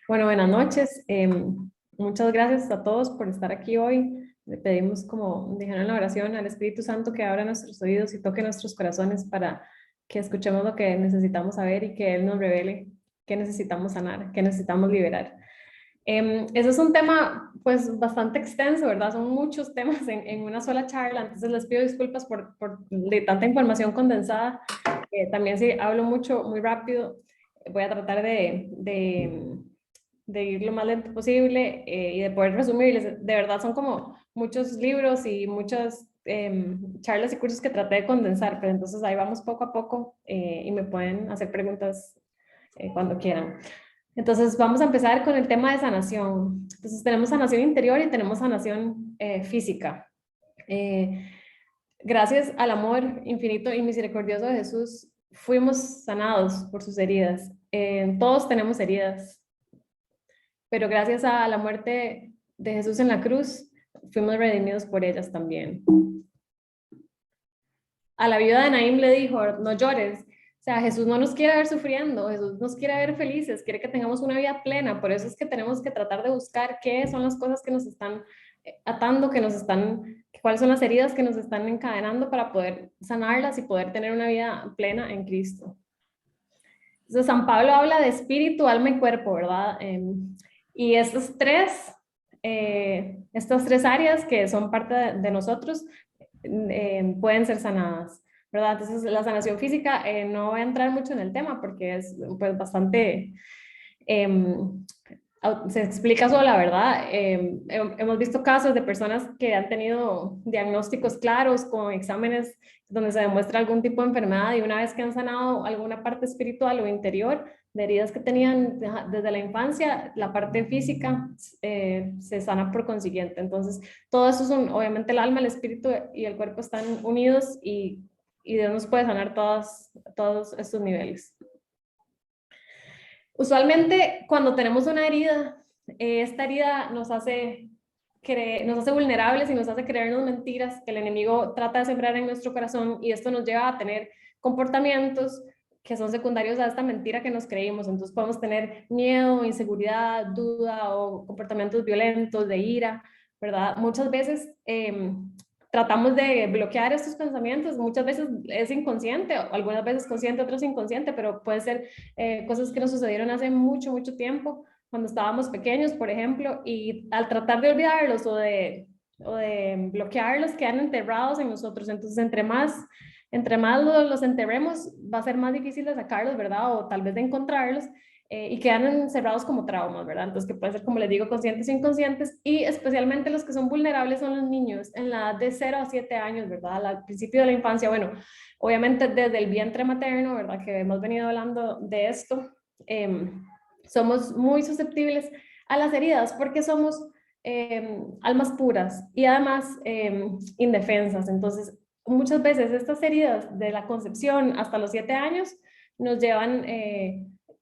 Bueno, buenas noches. Muchas gracias a todos por estar aquí hoy. Le pedimos, como dijeron en la oración, al Espíritu Santo que abra nuestros oídos y toque nuestros corazones para que escuchemos lo que necesitamos saber y que Él nos revele qué necesitamos sanar, qué necesitamos liberar. Ese es un tema pues bastante extenso, ¿verdad? Son muchos temas en una sola charla, entonces les pido disculpas por de tanta información condensada. También si hablo mucho, muy rápido, voy a tratar de ir lo más lento posible y de poder resumirles. De verdad son como muchos libros y muchas charlas y cursos que traté de condensar, pero entonces ahí vamos poco a poco y me pueden hacer preguntas cuando quieran. Entonces vamos a empezar con el tema de sanación. Entonces tenemos sanación interior y tenemos sanación física. Eh, Gracias al amor infinito y misericordioso de Jesús, fuimos sanados por sus heridas. Todos tenemos heridas, pero gracias a la muerte de Jesús en la cruz, fuimos redimidos por ellas también. A la viuda de Naín le dijo, no llores. O sea, Jesús no nos quiere ver sufriendo, Jesús nos quiere ver felices, quiere que tengamos una vida plena. Por eso es que tenemos que tratar de buscar qué son las cosas que nos están atando, cuáles son las heridas que nos están encadenando para poder sanarlas y poder tener una vida plena en Cristo. Entonces, San Pablo habla de espíritu, alma y cuerpo, ¿verdad? Y estas tres áreas que son parte de nosotros pueden ser sanadas, ¿verdad? Entonces, la sanación física, no voy a entrar mucho en el tema porque es pues bastante eh, se explica sola, ¿verdad? Hemos visto casos de personas que han tenido diagnósticos claros con exámenes donde se demuestra algún tipo de enfermedad y una vez que han sanado alguna parte espiritual o interior de heridas que tenían desde la infancia, la parte física se sana por consiguiente. Entonces, todo eso son, obviamente el alma, el espíritu y el cuerpo están unidos y Dios nos puede sanar todos estos niveles. Usualmente cuando tenemos una herida, esta herida nos hace vulnerables y nos hace creernos mentiras que el enemigo trata de sembrar en nuestro corazón y esto nos lleva a tener comportamientos que son secundarios a esta mentira que nos creímos. Entonces podemos tener miedo, inseguridad, duda o comportamientos violentos, de ira, ¿verdad? Muchas veces tratamos de bloquear estos pensamientos, muchas veces es inconsciente, algunas veces consciente, otras inconsciente, pero puede ser cosas que nos sucedieron hace mucho, mucho tiempo, cuando estábamos pequeños, por ejemplo, y al tratar de olvidarlos o de bloquearlos, quedan enterrados en nosotros. Entonces, entre más los enterremos, va a ser más difícil de sacarlos, ¿verdad? O tal vez de encontrarlos. Y quedan encerrados como traumas, ¿verdad? Entonces, que puede ser, como les digo, conscientes e inconscientes, y especialmente los que son vulnerables son los niños en la edad de 0 a 7 años, ¿verdad? Al principio de la infancia, bueno, obviamente desde el vientre materno, ¿verdad? Que hemos venido hablando de esto, eh, somos muy susceptibles a las heridas porque somos almas puras y además indefensas. Entonces, muchas veces estas heridas de la concepción hasta los 7 años nos llevan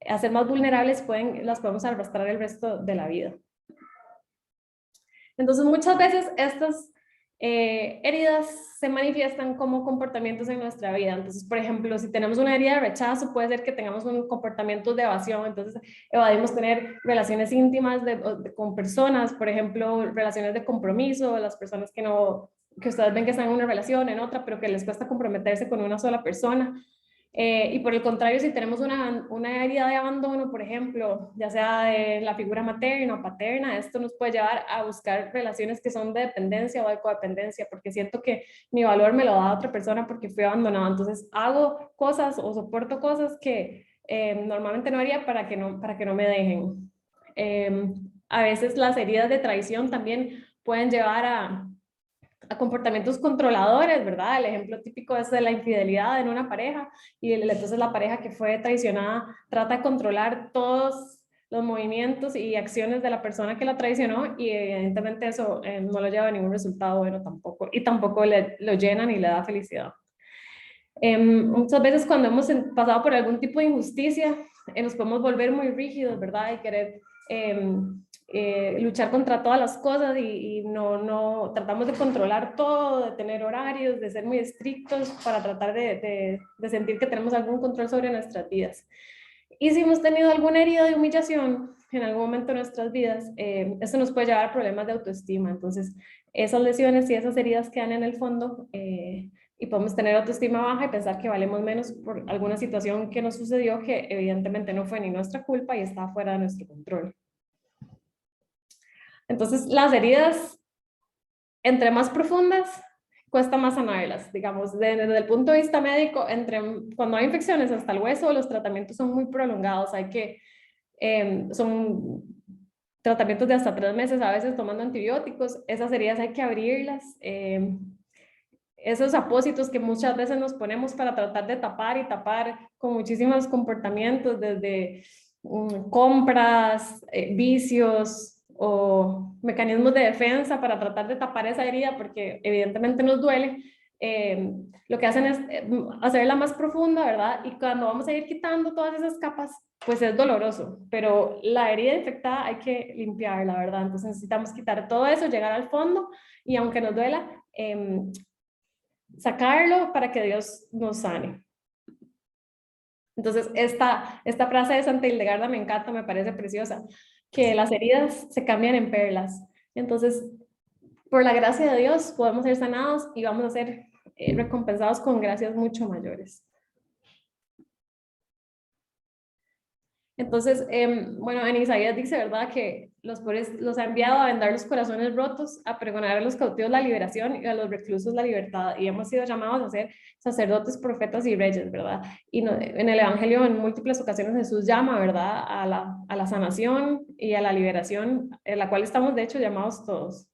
a ser más vulnerables, las podemos arrastrar el resto de la vida. Entonces, muchas veces estas heridas se manifiestan como comportamientos en nuestra vida. Entonces, por ejemplo, si tenemos una herida de rechazo, puede ser que tengamos un comportamiento de evasión. Entonces, evadimos tener relaciones íntimas con personas, por ejemplo, relaciones de compromiso, las personas que ustedes ven que están en una relación, en otra, pero que les cuesta comprometerse con una sola persona. Y por el contrario, si tenemos una herida de abandono, por ejemplo, ya sea de la figura materna o paterna, esto nos puede llevar a buscar relaciones que son de dependencia o de codependencia, porque siento que mi valor me lo da otra persona porque fui abandonado. Entonces hago cosas o soporto cosas que normalmente no haría para que no me dejen. A veces las heridas de traición también pueden llevar a comportamientos controladores, ¿verdad? El ejemplo típico es de la infidelidad en una pareja y entonces la pareja que fue traicionada trata de controlar todos los movimientos y acciones de la persona que la traicionó y evidentemente eso no lo lleva a ningún resultado bueno tampoco y tampoco lo llena ni le da felicidad. Muchas veces cuando hemos pasado por algún tipo de injusticia, nos podemos volver muy rígidos, ¿verdad? Y querer luchar contra todas las cosas y no tratamos de controlar todo, de tener horarios, de ser muy estrictos para tratar de sentir que tenemos algún control sobre nuestras vidas. Y si hemos tenido alguna herida de humillación, en algún momento de nuestras vidas, eso nos puede llevar a problemas de autoestima. Entonces, esas lesiones y esas heridas quedan en el fondo y podemos tener autoestima baja y pensar que valemos menos por alguna situación que nos sucedió que evidentemente no fue ni nuestra culpa y está fuera de nuestro control. Entonces, las heridas, entre más profundas, cuesta más sanarlas, digamos, desde el punto de vista médico, cuando hay infecciones hasta el hueso, los tratamientos son muy prolongados, son tratamientos de hasta 3 meses, a veces tomando antibióticos, esas heridas hay que abrirlas, esos apósitos que muchas veces nos ponemos para tratar de tapar y tapar con muchísimos comportamientos, desde compras, vicios o mecanismos de defensa para tratar de tapar esa herida porque evidentemente nos duele, lo que hacen es hacerla más profunda, ¿verdad? Y cuando vamos a ir quitando todas esas capas, pues es doloroso, pero la herida infectada hay que limpiarla, ¿verdad? Entonces necesitamos quitar todo eso, llegar al fondo y aunque nos duela, sacarlo para que Dios nos sane. Entonces, esta frase de Santa Hildegarda me encanta, me parece preciosa, que las heridas se cambian en perlas. Entonces, por la gracia de Dios podemos ser sanados y vamos a ser recompensados con gracias mucho mayores. Entonces, bueno, en Isaías dice, ¿verdad?, que los pobres los ha enviado a vendar los corazones rotos, a pregonar a los cautivos la liberación y a los reclusos la libertad. Y hemos sido llamados a ser sacerdotes, profetas y reyes, ¿verdad? Y no, en el Evangelio en múltiples ocasiones Jesús llama, ¿verdad?, a la sanación y a la liberación, en la cual estamos de hecho llamados todos.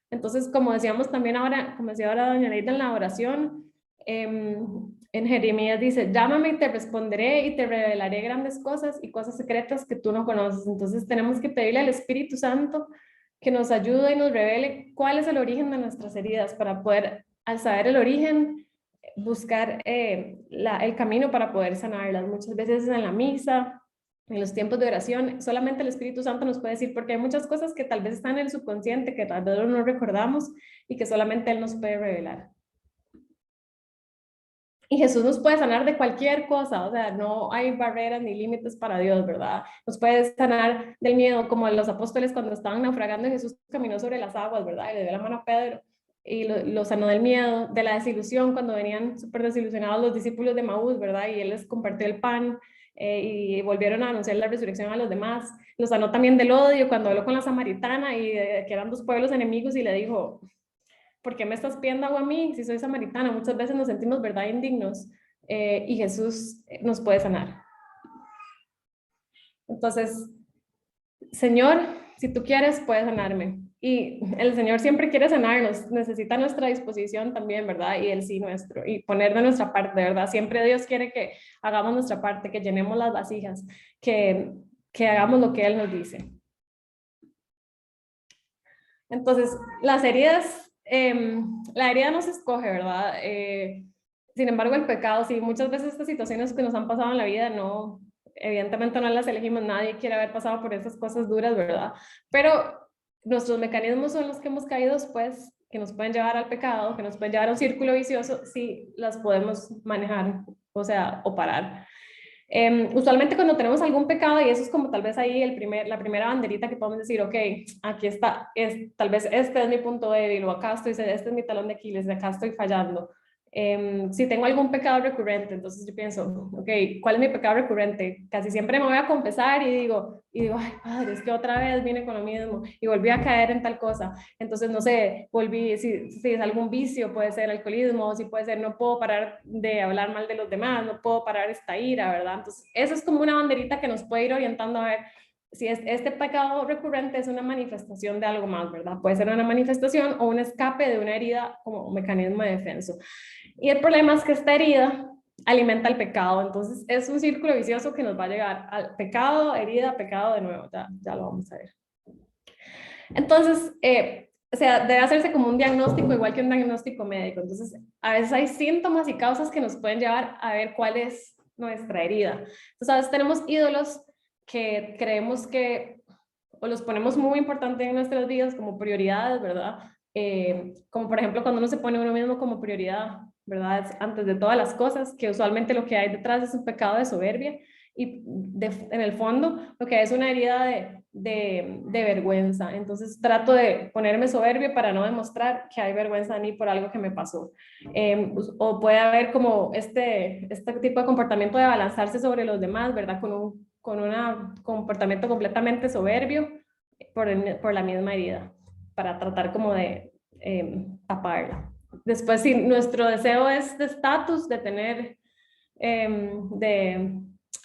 Entonces, como decíamos también ahora, como decía ahora doña Leida en la oración, en Jeremías dice, llámame y te responderé y te revelaré grandes cosas y cosas secretas que tú no conoces. Entonces tenemos que pedirle al Espíritu Santo que nos ayude y nos revele cuál es el origen de nuestras heridas para poder, al saber el origen, buscar el camino para poder sanarlas. Muchas veces en la misa, en los tiempos de oración, solamente el Espíritu Santo nos puede decir, porque hay muchas cosas que tal vez están en el subconsciente, que tal vez no recordamos y que solamente Él nos puede revelar. Y Jesús nos puede sanar de cualquier cosa, o sea, no hay barreras ni límites para Dios, ¿verdad? Nos puede sanar del miedo, como los apóstoles cuando estaban naufragando y Jesús caminó sobre las aguas, ¿verdad? Y le dio la mano a Pedro y lo sanó del miedo, de la desilusión, cuando venían súper desilusionados los discípulos de Maús, ¿verdad? Y Él les compartió el pan y volvieron a anunciar la resurrección a los demás. Lo sanó también del odio cuando habló con la samaritana y que eran 2 pueblos enemigos y le dijo, ¿por qué me estás pidiendo agua a mí si soy samaritana? Muchas veces nos sentimos, ¿verdad?, indignos y Jesús nos puede sanar. Entonces, Señor, si tú quieres, puedes sanarme. Y el Señor siempre quiere sanarnos, necesita nuestra disposición también, ¿verdad? Y el sí nuestro, y poner de nuestra parte, ¿verdad? Siempre Dios quiere que hagamos nuestra parte, que llenemos las vasijas, que hagamos lo que Él nos dice. Entonces, las heridas, la herida no se escoge, ¿verdad? Sin embargo, el pecado, sí, muchas veces estas situaciones que nos han pasado en la vida, no, evidentemente no las elegimos, nadie quiere haber pasado por esas cosas duras, ¿verdad? Pero nuestros mecanismos son los que hemos caído después, que nos pueden llevar al pecado, que nos pueden llevar a un círculo vicioso, si las podemos manejar, o sea, o parar. Usualmente cuando tenemos algún pecado, y eso es como tal vez ahí la primera banderita que podemos decir, ok, aquí está, tal vez este es mi punto débil, o acá estoy, este es mi talón de Aquiles, de acá estoy fallando. Si tengo algún pecado recurrente, entonces yo pienso, ok, ¿cuál es mi pecado recurrente? Casi siempre me voy a confesar y digo, ay, padre, es que otra vez vine con lo mismo y volví a caer en tal cosa. Entonces, no sé, si es algún vicio, puede ser alcoholismo, si puede ser no puedo parar de hablar mal de los demás, no puedo parar esta ira, ¿verdad? Entonces, eso es como una banderita que nos puede ir orientando a ver si este pecado recurrente es una manifestación de algo más, ¿verdad? Puede ser una manifestación o un escape de una herida como un mecanismo de defensa. Y el problema es que esta herida alimenta el pecado, entonces es un círculo vicioso que nos va a llegar al pecado, herida, pecado de nuevo, ya lo vamos a ver. Entonces, o sea, debe hacerse como un diagnóstico, igual que un diagnóstico médico. Entonces, a veces hay síntomas y causas que nos pueden llevar a ver cuál es nuestra herida. Entonces, a veces tenemos ídolos que creemos que, o los ponemos muy importantes en nuestras vidas como prioridades, ¿verdad? Como por ejemplo cuando uno se pone uno mismo como prioridad, ¿verdad? Antes de todas las cosas, que usualmente lo que hay detrás es un pecado de soberbia y en el fondo lo que es una herida de vergüenza. Entonces trato de ponerme soberbia para no demostrar que hay vergüenza en mí por algo que me pasó. O puede haber como este tipo de comportamiento de abalanzarse sobre los demás, ¿verdad? Con un comportamiento completamente soberbio por la misma herida, para tratar como de taparla. Después, si nuestro deseo es de estatus, de tener, de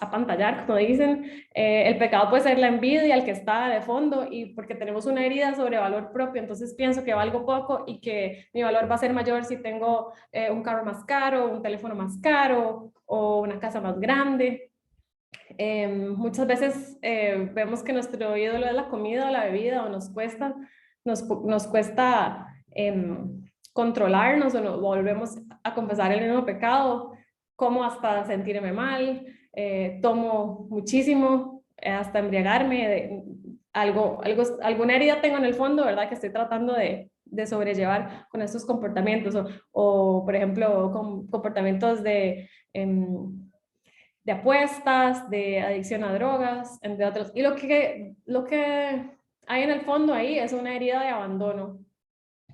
apantallar, como dicen, el pecado puede ser la envidia, el que está de fondo, y porque tenemos una herida sobre valor propio, entonces pienso que valgo poco y que mi valor va a ser mayor si tengo un carro más caro, un teléfono más caro o una casa más grande. Muchas veces vemos que nuestro ídolo es la comida o la bebida, o nos cuesta controlarnos, o nos volvemos a confesar el mismo pecado, como hasta sentirme mal, tomo muchísimo, hasta embriagarme, alguna herida tengo en el fondo, ¿verdad? Que estoy tratando de sobrellevar con estos comportamientos, o por ejemplo, con comportamientos de apuestas, de adicción a drogas, entre otros. Y lo que hay en el fondo ahí es una herida de abandono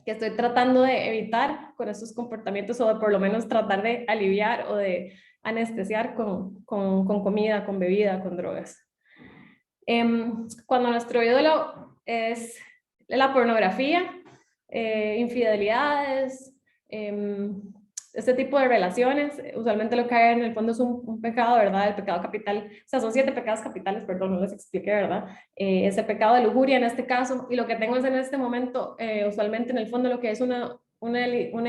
que estoy tratando de evitar con estos comportamientos, o de por lo menos tratar de aliviar o de anestesiar con comida, con bebida, con drogas. Cuando nuestro ídolo es la pornografía, infidelidades, este tipo de relaciones, usualmente lo que hay en el fondo es un pecado, ¿verdad? El pecado capital, o sea, son 7 pecados capitales, perdón, no les expliqué, ¿verdad? Es el pecado de lujuria en este caso, y lo que tengo es en este momento, usualmente en el fondo lo que es una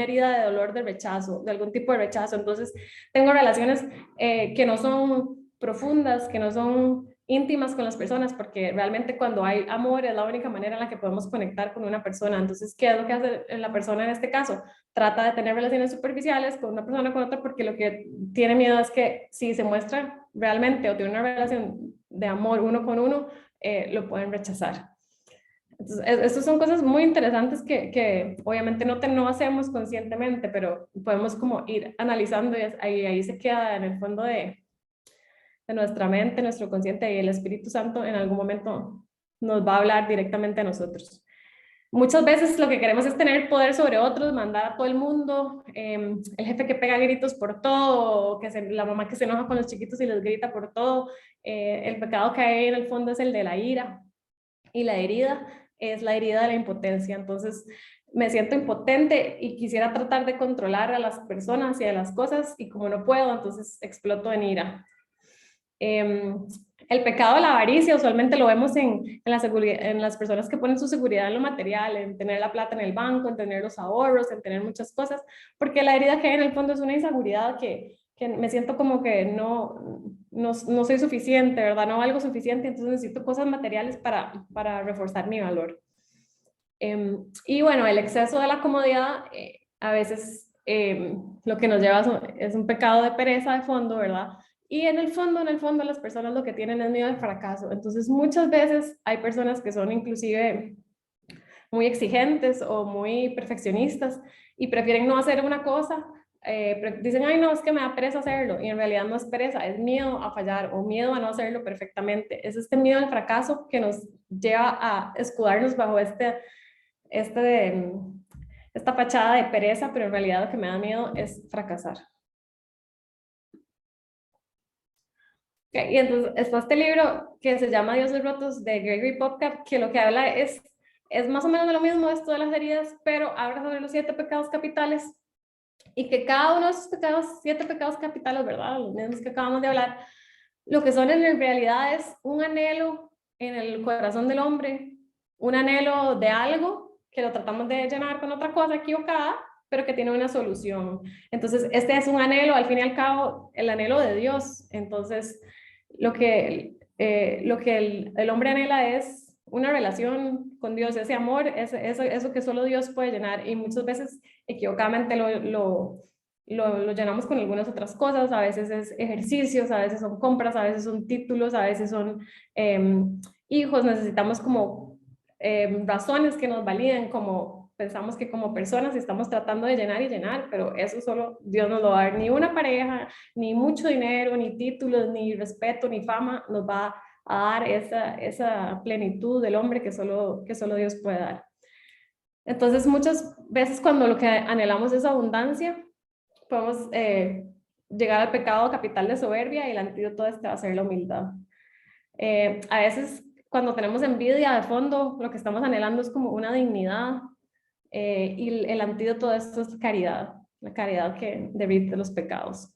herida de dolor de rechazo, de algún tipo de rechazo. Entonces, tengo relaciones que no son profundas, que no son íntimas con las personas, porque realmente cuando hay amor es la única manera en la que podemos conectar con una persona. Entonces, ¿qué es lo que hace la persona en este caso? Trata de tener relaciones superficiales con una persona con otra, porque lo que tiene miedo es que si se muestra realmente o tiene una relación de amor uno con uno, lo pueden rechazar. Entonces, estas son cosas muy interesantes que obviamente no hacemos conscientemente, pero podemos como ir analizando, y ahí se queda en el fondo de nuestra mente, nuestro consciente, y el Espíritu Santo en algún momento nos va a hablar directamente a nosotros. Muchas veces lo que queremos es tener poder sobre otros, mandar a todo el mundo, el jefe que pega gritos por todo, la mamá que se enoja con los chiquitos y les grita por todo. El pecado que hay en el fondo es el de la ira, y la herida es la herida de la impotencia. Entonces me siento impotente y quisiera tratar de controlar a las personas y a las cosas, y como no puedo, entonces exploto en ira. El pecado de la avaricia usualmente lo vemos en las personas que ponen su seguridad en lo material, en tener la plata en el banco, en tener los ahorros, en tener muchas cosas, porque la herida que hay en el fondo es una inseguridad que me siento como que no soy suficiente, ¿verdad? No valgo suficiente, entonces necesito cosas materiales para reforzar mi valor. Y bueno, el exceso de la comodidad a veces lo que nos lleva es un pecado de pereza de fondo, ¿verdad? Y en el fondo, las personas lo que tienen es miedo al fracaso. Entonces, muchas veces hay personas que son inclusive muy exigentes o muy perfeccionistas y prefieren no hacer una cosa. Dicen, ay, no, es que me da pereza hacerlo. Y en realidad no es pereza, es miedo a fallar o miedo a no hacerlo perfectamente. Es este miedo al fracaso que nos lleva a escudarnos bajo esta fachada de pereza, pero en realidad lo que me da miedo es fracasar. Okay, y entonces está este libro que se llama Dioses Rotos, de Gregory Popcap, que lo que habla es más o menos de lo mismo, esto de las heridas, pero habla sobre los 7 pecados capitales, y que cada uno de esos pecados, 7 pecados capitales, ¿verdad? Los mismos que acabamos de hablar, lo que son en realidad es un anhelo en el corazón del hombre, un anhelo de algo que lo tratamos de llenar con otra cosa equivocada, pero que tiene una solución. Entonces, este es un anhelo, al fin y al cabo, el anhelo de Dios. Entonces, lo que el hombre anhela es una relación con Dios, ese amor, eso que solo Dios puede llenar, y muchas veces equivocadamente lo llenamos con algunas otras cosas. A veces es ejercicios, a veces son compras, a veces son títulos, a veces son hijos. Necesitamos como razones que nos validen, como pensamos que como personas estamos tratando de llenar y llenar, pero eso solo Dios nos lo va a dar. Ni una pareja, ni mucho dinero, ni títulos, ni respeto, ni fama nos va a dar esa plenitud del hombre que solo Dios puede dar. Entonces, muchas veces cuando lo que anhelamos es abundancia, podemos llegar al pecado capital de soberbia y el antídoto este va a ser la humildad. A veces cuando tenemos envidia de fondo, lo que estamos anhelando es como una dignidad y el antídoto de esto es caridad, la caridad que derrite los pecados.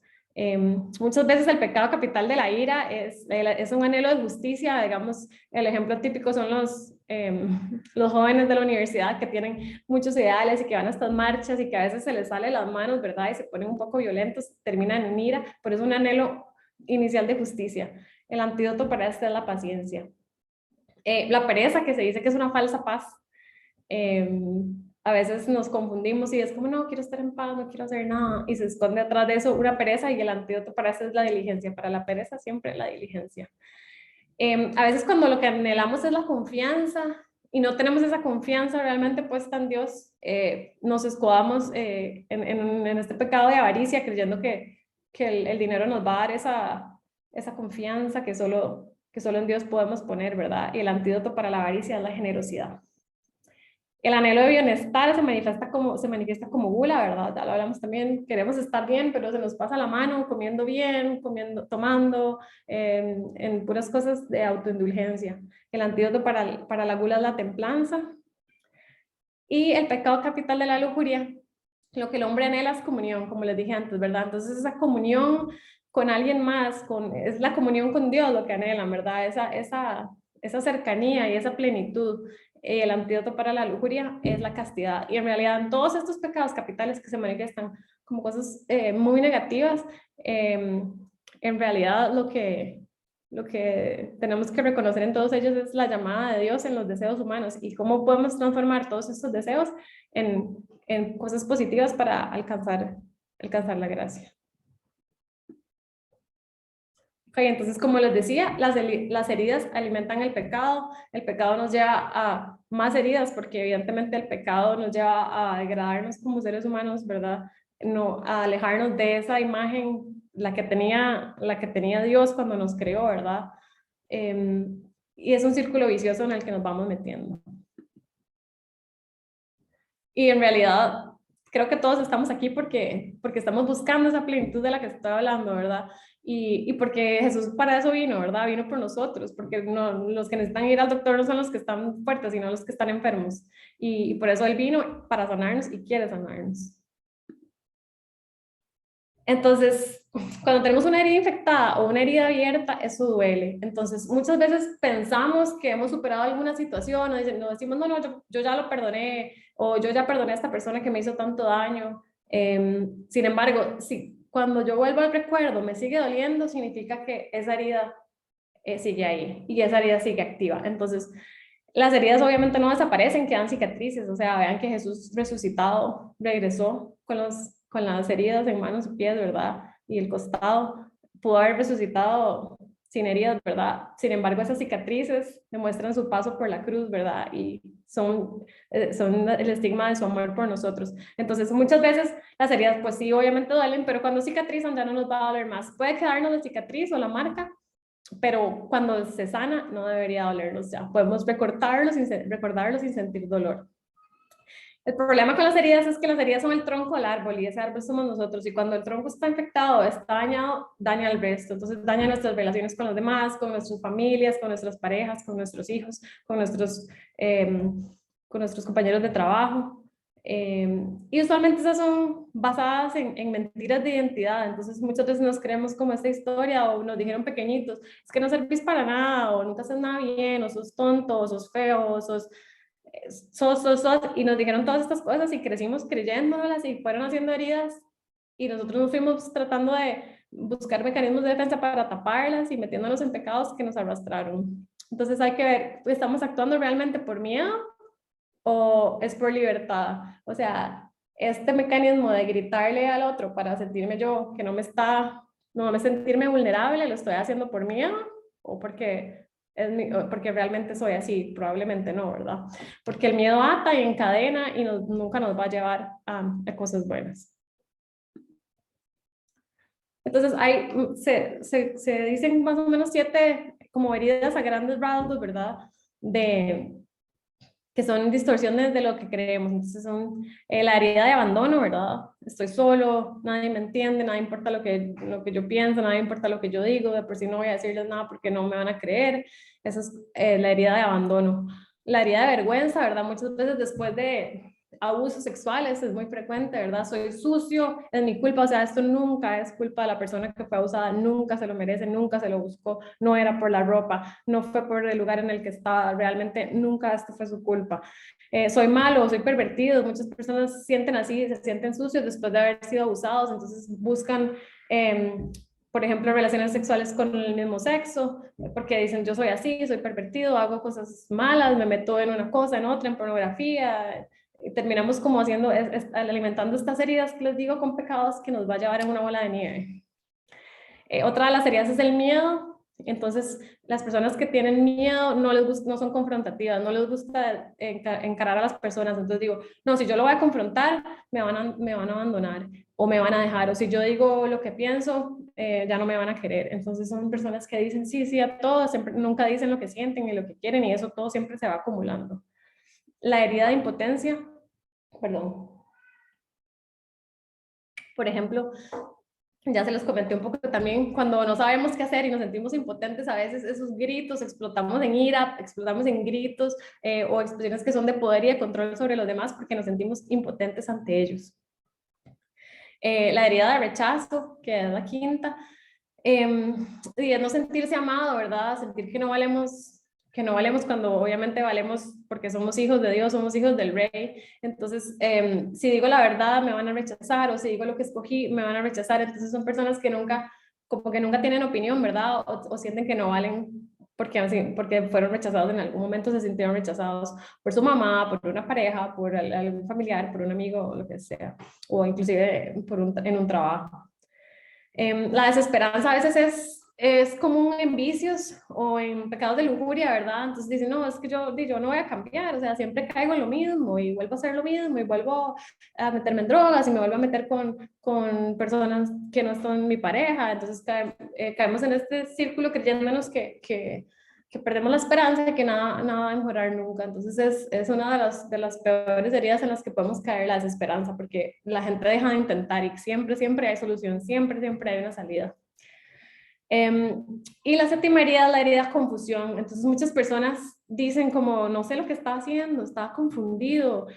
Muchas veces el pecado capital de la ira es un anhelo de justicia, digamos, el ejemplo típico son los jóvenes de la universidad que tienen muchos ideales y que van a estas marchas y que a veces se les sale las manos, ¿verdad? Y se ponen un poco violentos, terminan en ira, pero es un anhelo inicial de justicia. El antídoto para esto es la paciencia. La pereza, que se dice que es una falsa paz. A veces nos confundimos y es como, no, quiero estar en paz, no quiero hacer nada, y se esconde atrás de eso una pereza y el antídoto para eso es la diligencia, para la pereza siempre la diligencia. A veces cuando lo que anhelamos es la confianza y no tenemos esa confianza realmente puesta en Dios, nos escudamos en este pecado de avaricia creyendo que el dinero nos va a dar esa confianza que solo en Dios podemos poner, ¿verdad? Y el antídoto para la avaricia es la generosidad. El anhelo de bienestar se manifiesta como gula, ¿verdad? Ya lo hablamos también, queremos estar bien, pero se nos pasa la mano comiendo bien, tomando, en puras cosas de autoindulgencia. El antídoto para la gula es la templanza. Y el pecado capital de la lujuria, lo que el hombre anhela es comunión, como les dije antes, ¿verdad? Entonces esa comunión con alguien más, es la comunión con Dios lo que anhelan, ¿verdad? Esa cercanía y esa plenitud. El antídoto para la lujuria es la castidad. Y en realidad en todos estos pecados capitales que se manifiestan como cosas muy negativas, en realidad lo que tenemos que reconocer en todos ellos es la llamada de Dios en los deseos humanos y cómo podemos transformar todos estos deseos en cosas positivas para alcanzar la gracia. Okay, entonces, como les decía, las heridas alimentan el pecado nos lleva a más heridas porque evidentemente el pecado nos lleva a degradarnos como seres humanos, ¿verdad? No, a alejarnos de esa imagen, la que tenía Dios cuando nos creó, ¿verdad? Y es un círculo vicioso en el que nos vamos metiendo. Y en realidad, creo que todos estamos aquí porque estamos buscando esa plenitud de la que estoy hablando, ¿verdad? Y porque Jesús para eso vino, ¿verdad? Vino por nosotros, porque no, los que necesitan ir al doctor no son los que están fuertes, sino los que están enfermos. Y por eso Él vino para sanarnos y quiere sanarnos. Entonces, cuando tenemos una herida infectada o una herida abierta, eso duele. Entonces, muchas veces pensamos que hemos superado alguna situación o decimos, no, yo ya lo perdoné o yo ya perdoné a esta persona que me hizo tanto daño. Sin embargo, si cuando yo vuelvo al recuerdo me sigue doliendo, significa que esa herida sigue ahí y esa herida sigue activa. Entonces, las heridas obviamente no desaparecen, quedan cicatrices. O sea, vean que Jesús resucitado regresó con las heridas en manos y pies, ¿verdad? Y el costado. Pudo haber resucitado sin heridas, ¿verdad? Sin embargo, esas cicatrices demuestran su paso por la cruz, ¿verdad? Y son el estigma de su amor por nosotros. Entonces, muchas veces las heridas, pues sí, obviamente duelen, pero cuando cicatrizan ya no nos va a doler más. Puede quedarnos la cicatriz o la marca, pero cuando se sana no debería dolernos ya. Podemos recordarlos sin sentir dolor. El problema con las heridas es que las heridas son el tronco del árbol y ese árbol somos nosotros y cuando el tronco está infectado, está dañado, daña al resto. Entonces daña nuestras relaciones con los demás, con nuestras familias, con nuestras parejas, con nuestros hijos, con nuestros compañeros de trabajo. Y usualmente esas son basadas en mentiras de identidad, entonces muchas veces nos creemos como esta historia o nos dijeron pequeñitos, es que no servís para nada o nunca haces nada bien o sos tonto o sos feo o sos, y nos dijeron todas estas cosas y crecimos creyéndolas y fueron haciendo heridas y nosotros nos fuimos tratando de buscar mecanismos de defensa para taparlas y metiéndonos en pecados que nos arrastraron. Entonces hay que ver, ¿estamos actuando realmente por miedo o es por libertad? O sea, este mecanismo de gritarle al otro para sentirme yo que no me sentirme vulnerable, lo estoy haciendo por miedo o porque porque realmente soy así, probablemente no, ¿verdad? Porque el miedo ata y encadena y nunca nos va a llevar a cosas buenas. Entonces, se dicen más o menos 7 como heridas a grandes rasgos, ¿verdad? Que son distorsiones de lo que creemos. Entonces, son la herida de abandono, ¿verdad? Estoy solo, nadie me entiende, nadie importa lo que yo pienso, nadie importa lo que yo digo, de por sí no voy a decirles nada porque no me van a creer. Esa es la herida de abandono. La herida de vergüenza, ¿verdad? Muchas veces después de abusos sexuales es muy frecuente, ¿verdad? Soy sucio, es mi culpa, o sea, esto nunca es culpa de la persona que fue abusada, nunca se lo merece, nunca se lo buscó, no era por la ropa, no fue por el lugar en el que estaba, realmente nunca esto fue su culpa. Soy malo, soy pervertido, muchas personas sienten así, se sienten sucios después de haber sido abusados, entonces buscan... por ejemplo, relaciones sexuales con el mismo sexo, porque dicen yo soy así, soy pervertido, hago cosas malas, me meto en una cosa, en otra, en pornografía, terminamos como haciendo, alimentando estas heridas que les digo con pecados que nos va a llevar en una bola de nieve. Otra de las heridas es el miedo. Entonces, las personas que tienen miedo no son confrontativas, no les gusta encarar a las personas. Entonces digo, no, si yo lo voy a confrontar, me van a abandonar o me van a dejar. O si yo digo lo que pienso, ya no me van a querer. Entonces son personas que dicen sí, sí a todo, siempre, nunca dicen lo que sienten y lo que quieren y eso todo siempre se va acumulando. La herida de impotencia, perdón. Por ejemplo, ya se los comenté un poco también, cuando no sabemos qué hacer y nos sentimos impotentes, a veces esos gritos, explotamos en ira, explotamos en gritos o expresiones que son de poder y de control sobre los demás porque nos sentimos impotentes ante ellos. La herida de rechazo, que es la quinta, y es no sentirse amado, ¿verdad? Sentir que no valemos cuando obviamente valemos porque somos hijos de Dios, somos hijos del Rey. Entonces, si digo la verdad, me van a rechazar, o si digo lo que escogí, me van a rechazar. Entonces, son personas que nunca, como que nunca tienen opinión, ¿verdad? O sienten que no valen porque fueron rechazados en algún momento, se sintieron rechazados por su mamá, por una pareja, por algún familiar, por un amigo, o lo que sea, o inclusive en un trabajo. La desesperanza a veces es común en vicios o en pecados de lujuria, ¿verdad? Entonces dicen, no, es que yo no voy a cambiar, o sea, siempre caigo en lo mismo y vuelvo a hacer lo mismo y vuelvo a meterme en drogas y me vuelvo a meter con personas que no son mi pareja, entonces caemos en este círculo creyéndonos que perdemos la esperanza de que nada va a mejorar nunca. Entonces es una de las peores heridas en las que podemos caer, la desesperanza, porque la gente deja de intentar y siempre hay solución, siempre hay una salida. Y la séptima herida es la herida de confusión. Entonces muchas personas dicen como, no sé lo que está haciendo, está confundido.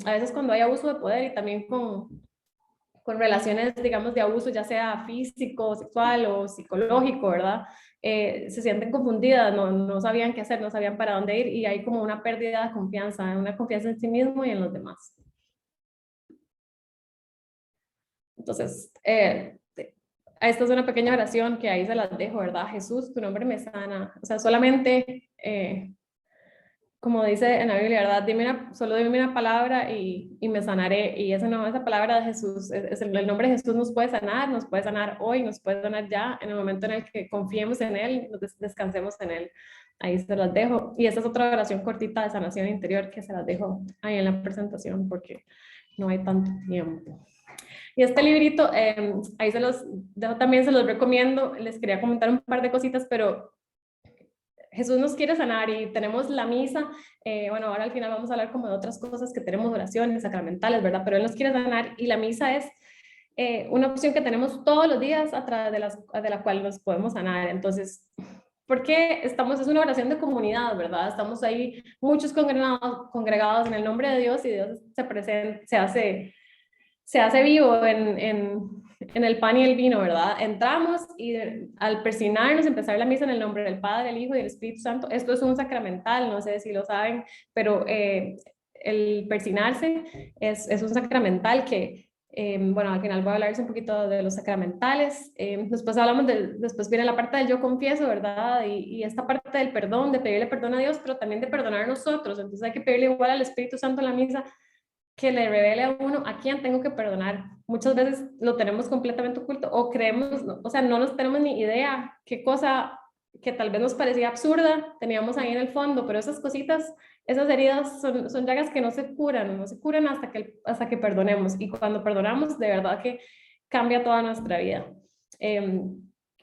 A veces cuando hay abuso de poder y también con relaciones, digamos, de abuso, ya sea físico, sexual o psicológico, ¿verdad? Se sienten confundidas, no sabían qué hacer, no sabían para dónde ir y hay como una pérdida de confianza, una confianza en sí mismo y en los demás. Entonces, esta es una pequeña oración que ahí se las dejo, ¿verdad? Jesús, tu nombre me sana. O sea, solamente como dice en la Biblia, ¿verdad? Solo dime una palabra y me sanaré. Y esa palabra de Jesús, el nombre de Jesús nos puede sanar hoy, nos puede sanar ya, en el momento en el que confiemos en Él, nos descansemos en Él. Ahí se las dejo. Y esta es otra oración cortita de sanación interior que se las dejo ahí en la presentación porque no hay tanto tiempo. Y este librito, ahí se los dejo también, se los recomiendo. Les quería comentar un par de cositas, pero Jesús nos quiere sanar y tenemos la misa, bueno, ahora al final vamos a hablar como de otras cosas que tenemos, oraciones sacramentales, ¿verdad? Pero Él nos quiere sanar y la misa es una opción que tenemos todos los días a través de la cual nos podemos sanar. Entonces, porque es una oración de comunidad, ¿verdad? Estamos ahí muchos congregados en el nombre de Dios y Dios se hace vivo en el pan y el vino, ¿verdad? Entramos y al persignarnos, empezar la misa en el nombre del Padre, el Hijo y del Espíritu Santo, esto es un sacramental, no sé si lo saben, pero el persignarse es un sacramental que, bueno, al final voy a hablarles un poquito de los sacramentales, después viene la parte del yo confieso, ¿verdad? Y esta parte del perdón, de pedirle perdón a Dios, pero también de perdonar a nosotros, entonces hay que pedirle igual al Espíritu Santo en la misa, que le revele a uno a quién tengo que perdonar. Muchas veces lo tenemos completamente oculto o creemos, o sea, no nos tenemos ni idea qué cosa que tal vez nos parecía absurda, teníamos ahí en el fondo, pero esas cositas, esas heridas son llagas que no se curan hasta que perdonemos. Y cuando perdonamos, de verdad que cambia toda nuestra vida.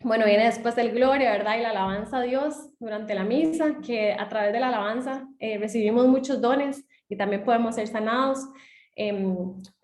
Bueno, viene después el gloria, ¿verdad? Y la alabanza a Dios durante la misa, que a través de la alabanza recibimos muchos dones y también podemos ser sanados.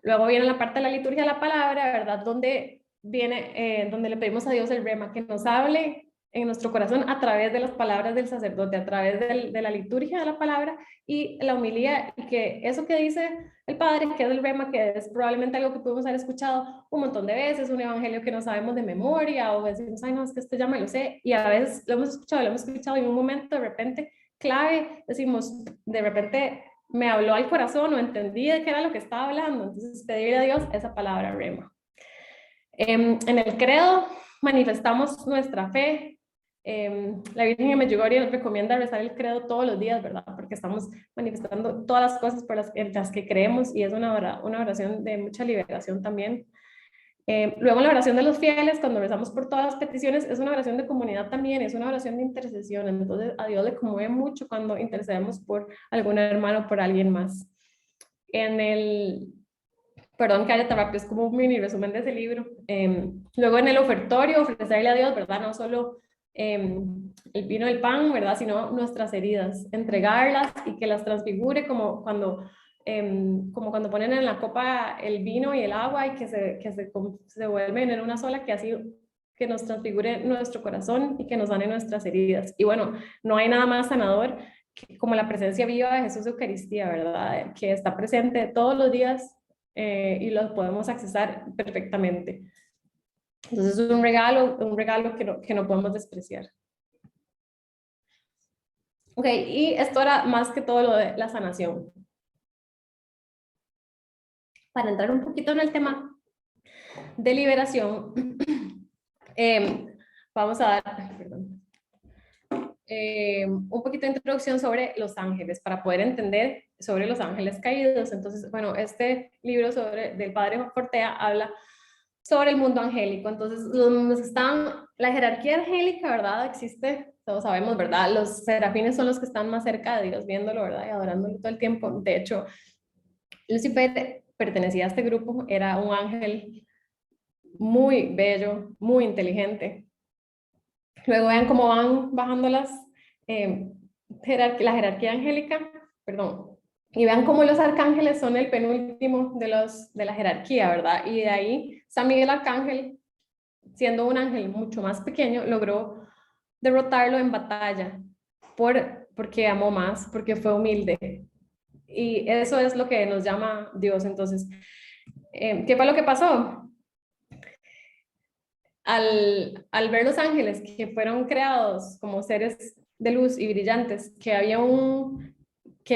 Luego viene la parte de la liturgia de la palabra, ¿verdad? Donde le pedimos a Dios el rema, que nos hable en nuestro corazón a través de las palabras del sacerdote, a través de la liturgia de la palabra y la homilía, y que eso que dice el Padre, que es el rema, que es probablemente algo que pudimos haber escuchado un montón de veces, un evangelio que no sabemos de memoria, o decimos, ay no, es que este ya me lo sé, y a veces lo hemos escuchado y en un momento de repente clave, decimos, de repente me habló al corazón o entendí de qué era lo que estaba hablando, entonces pedirle a Dios esa palabra rema. En el credo manifestamos nuestra fe. La Virgen de Medjugorje nos recomienda rezar el credo todos los días, ¿verdad? Porque estamos manifestando todas las cosas en las que creemos, y es una oración de mucha liberación también. Luego la oración de los fieles, cuando rezamos por todas las peticiones, es una oración de comunidad también, es una oración de intercesión. Entonces a Dios le conmueve mucho cuando intercedemos por algún hermano o por alguien más. Perdón que haya tan rápido, es como un mini resumen de ese libro. Luego en el ofertorio, ofrecerle a Dios, ¿verdad? No solo el vino y el pan, ¿verdad? Sino nuestras heridas, entregarlas y que las transfigure, como cuando ponen en la copa el vino y el agua y que se vuelven en una sola, que así que nos transfigure nuestro corazón y que nos sane nuestras heridas. Y bueno, no hay nada más sanador como la presencia viva de Jesús de Eucaristía, ¿verdad? Que está presente todos los días y los podemos accesar perfectamente. Entonces es un regalo que no podemos despreciar. Ok, y esto era más que todo lo de la sanación. Para entrar un poquito en el tema de liberación, vamos a dar, perdón, un poquito de introducción sobre los ángeles, para poder entender sobre los ángeles caídos. Entonces, bueno, este libro del padre Fortea habla sobre el mundo angélico. Entonces, la jerarquía angélica, ¿verdad? Existe, todos sabemos, ¿verdad? Los serafines son los que están más cerca de Dios, viéndolo, ¿verdad? Y adorándolo todo el tiempo. De hecho, Lucifer pertenecía a este grupo, era un ángel muy bello, muy inteligente. Luego vean cómo van bajando la jerarquía angélica, perdón, y vean cómo los arcángeles son el penúltimo de la jerarquía, ¿verdad? Y de ahí San Miguel Arcángel, siendo un ángel mucho más pequeño, logró derrotarlo en batalla porque amó más, porque fue humilde. Y eso es lo que nos llama Dios. Entonces, ¿qué fue lo que pasó? Al ver los ángeles que fueron creados como seres de luz y brillantes, que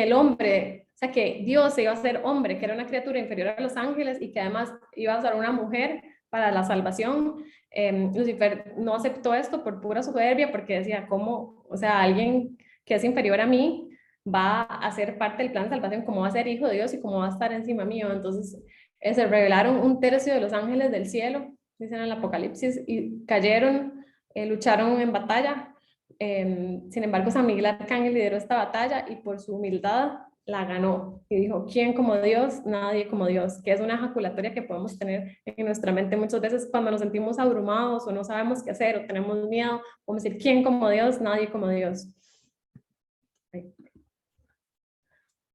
el hombre, o sea, que Dios se iba a ser hombre, que era una criatura inferior a los ángeles y que además iba a ser una mujer para la salvación, Lucifer no aceptó esto por pura soberbia, porque decía, ¿cómo? O sea, alguien que es inferior a mí va a ser parte del plan de salvación, ¿cómo va a ser hijo de Dios y cómo va a estar encima mío? Entonces, se revelaron un tercio de los ángeles del cielo, dicen en el Apocalipsis, y cayeron, lucharon en batalla. Sin embargo, San Miguel Arcángel lideró esta batalla y por su humildad la ganó. Y dijo, ¿quién como Dios? Nadie como Dios, que es una ejaculatoria que podemos tener en nuestra mente muchas veces cuando nos sentimos abrumados o no sabemos qué hacer o tenemos miedo. Podemos decir, ¿quién como Dios? Nadie como Dios.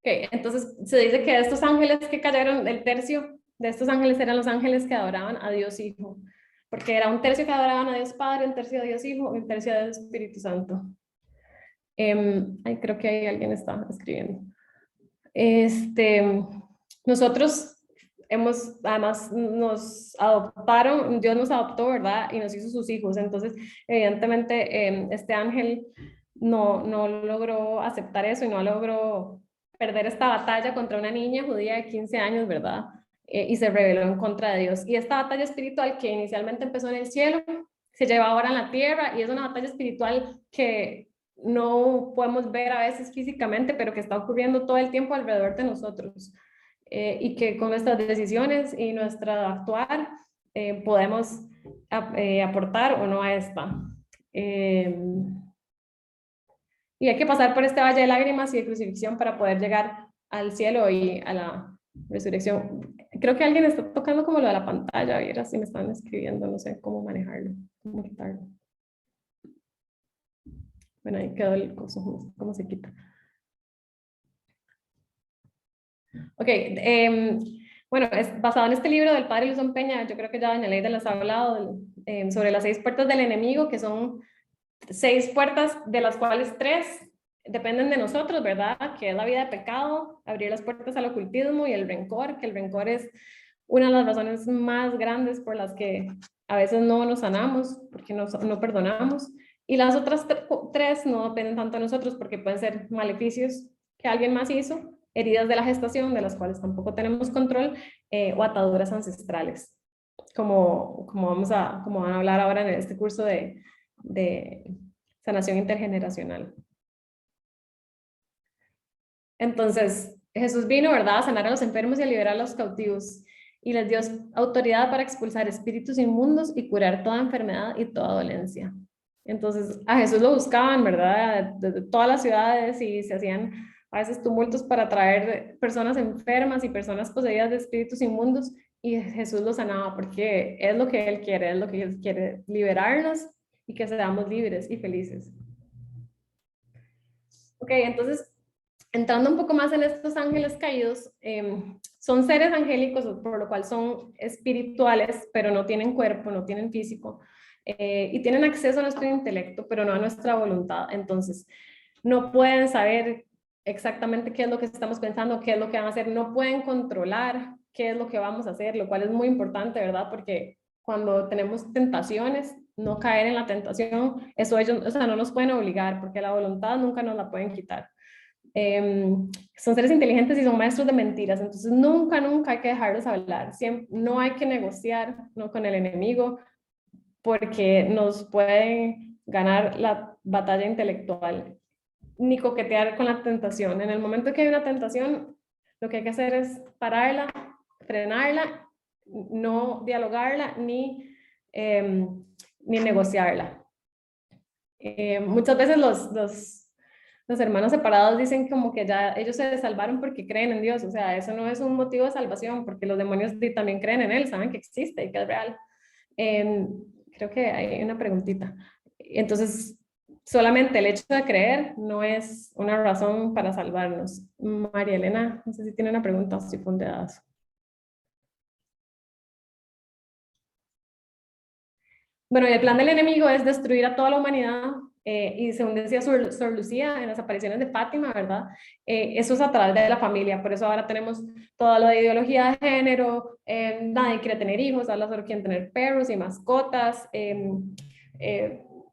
Okay, entonces se dice que estos ángeles que cayeron, el tercio de estos ángeles eran los ángeles que adoraban a Dios Hijo, porque era un tercio que adoraban a Dios Padre, un tercio a Dios Hijo y un tercio a Dios Espíritu Santo. Creo que ahí alguien está escribiendo. Nosotros además nos adoptaron, Dios nos adoptó, ¿verdad? Y nos hizo sus hijos. Entonces, evidentemente, este ángel no logró aceptar eso y no logró perder esta batalla contra una niña judía de 15 años, ¿verdad? Y se rebeló en contra de Dios. Y esta batalla espiritual que inicialmente empezó en el cielo, se lleva ahora en la tierra, y es una batalla espiritual que no podemos ver a veces físicamente, pero que está ocurriendo todo el tiempo alrededor de nosotros. Y que con nuestras decisiones y nuestro actuar podemos aportar o no a esta. Y hay que pasar por este valle de lágrimas y de crucifixión para poder llegar al cielo y a la resurrección. Creo que alguien está tocando como lo de la pantalla, a ver si me están escribiendo, no sé cómo manejarlo, cómo quitarlo. Bueno, ahí quedó el coso, cómo se quita. Ok, bueno, es basado en este libro del padre Luzón Peña. Yo creo que ya doña Leida les ha hablado sobre las 6 puertas del enemigo, que son 6 puertas de las cuales 3 dependen de nosotros, ¿verdad? Que es la vida de pecado, abrir las puertas al ocultismo y el rencor, que el rencor es una de las razones más grandes por las que a veces no nos sanamos, porque no perdonamos. Y las otras 3 no dependen tanto de nosotros porque pueden ser maleficios que alguien más hizo, heridas de la gestación de las cuales tampoco tenemos control, o ataduras ancestrales, como van a hablar ahora en este curso de sanación intergeneracional. Entonces, Jesús vino, ¿verdad?, a sanar a los enfermos y a liberar a los cautivos, y les dio autoridad para expulsar espíritus inmundos y curar toda enfermedad y toda dolencia. Entonces, a Jesús lo buscaban, ¿verdad?, desde todas las ciudades, y se hacían a veces tumultos para traer personas enfermas y personas poseídas de espíritus inmundos, y Jesús los sanaba porque es lo que Él quiere, es lo que Él quiere, liberarnos y que seamos libres y felices. Ok, entonces, entrando un poco más en estos ángeles caídos, son seres angélicos, por lo cual son espirituales, pero no tienen cuerpo, no tienen físico, y tienen acceso a nuestro intelecto, pero no a nuestra voluntad. Entonces, no pueden saber exactamente qué es lo que estamos pensando, qué es lo que van a hacer, no pueden controlar qué es lo que vamos a hacer, lo cual es muy importante, ¿verdad? Porque cuando tenemos tentaciones, no caer en la tentación, eso ellos, o sea, no nos pueden obligar, porque la voluntad nunca nos la pueden quitar. Son seres inteligentes y son maestros de mentiras, entonces nunca hay que dejarlos hablar, siempre, no hay que negociar, ¿no?, con el enemigo, porque nos pueden ganar la batalla intelectual, ni coquetear con la tentación. En el momento que hay una tentación, lo que hay que hacer es pararla, frenarla, no dialogarla ni negociarla. Muchas veces los hermanos separados dicen como que ya ellos se salvaron porque creen en Dios, o sea, eso no es un motivo de salvación, porque los demonios también creen en Él, saben que existe y que es real. Creo que hay una preguntita. Entonces, solamente el hecho de creer no es una razón para salvarnos. María Elena, no sé si tiene una pregunta o si fundadas. Bueno, y el plan del enemigo es destruir a toda la humanidad, y según decía Sor Lucía en las apariciones de Fátima, ¿verdad? Eso es a través de la familia, por eso ahora tenemos todo lo de ideología de género, nadie quiere tener hijos, ahora solo quieren tener perros y mascotas,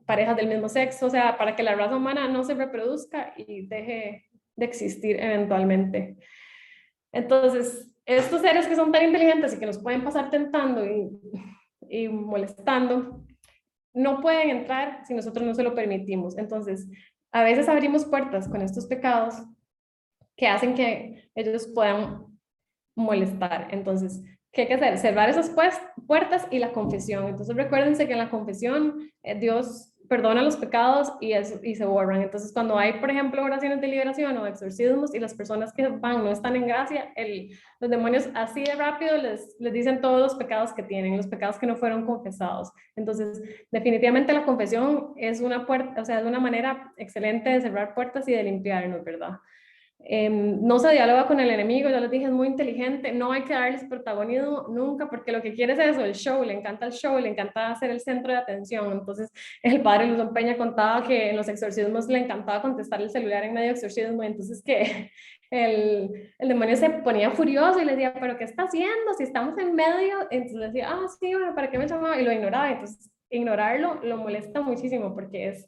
parejas del mismo sexo, o sea, para que la raza humana no se reproduzca y deje de existir eventualmente. Entonces, estos seres que son tan inteligentes y que nos pueden pasar tentando y molestando, no pueden entrar si nosotros no se lo permitimos. Entonces, a veces abrimos puertas con estos pecados que hacen que ellos puedan molestar. Entonces, ¿qué hay que hacer? Cerrar esas puertas y la confesión. Entonces, recuérdense que en la confesión Dios perdona los pecados y se borran. Entonces, cuando hay, por ejemplo, oraciones de liberación o de exorcismos y las personas que van no están en gracia, los demonios así de rápido les dicen todos los pecados que tienen, los pecados que no fueron confesados. Entonces, definitivamente la confesión es una puerta, o sea, es una manera excelente de cerrar puertas y de limpiarnos, ¿verdad? No se dialoga con el enemigo, ya les dije, es muy inteligente, no hay que darles protagonismo nunca, porque lo que quiere es eso, el show, le encanta el show, le encanta ser el centro de atención. Entonces, el padre Luzón Peña contaba que en los exorcismos le encantaba contestar el celular en medio de exorcismo, y entonces que el demonio se ponía furioso y le decía, ¿pero qué está haciendo? Si estamos en medio, entonces le decía, ah, sí, bueno, ¿para qué me llamaba? Y lo ignoraba. Entonces, ignorarlo lo molesta muchísimo porque es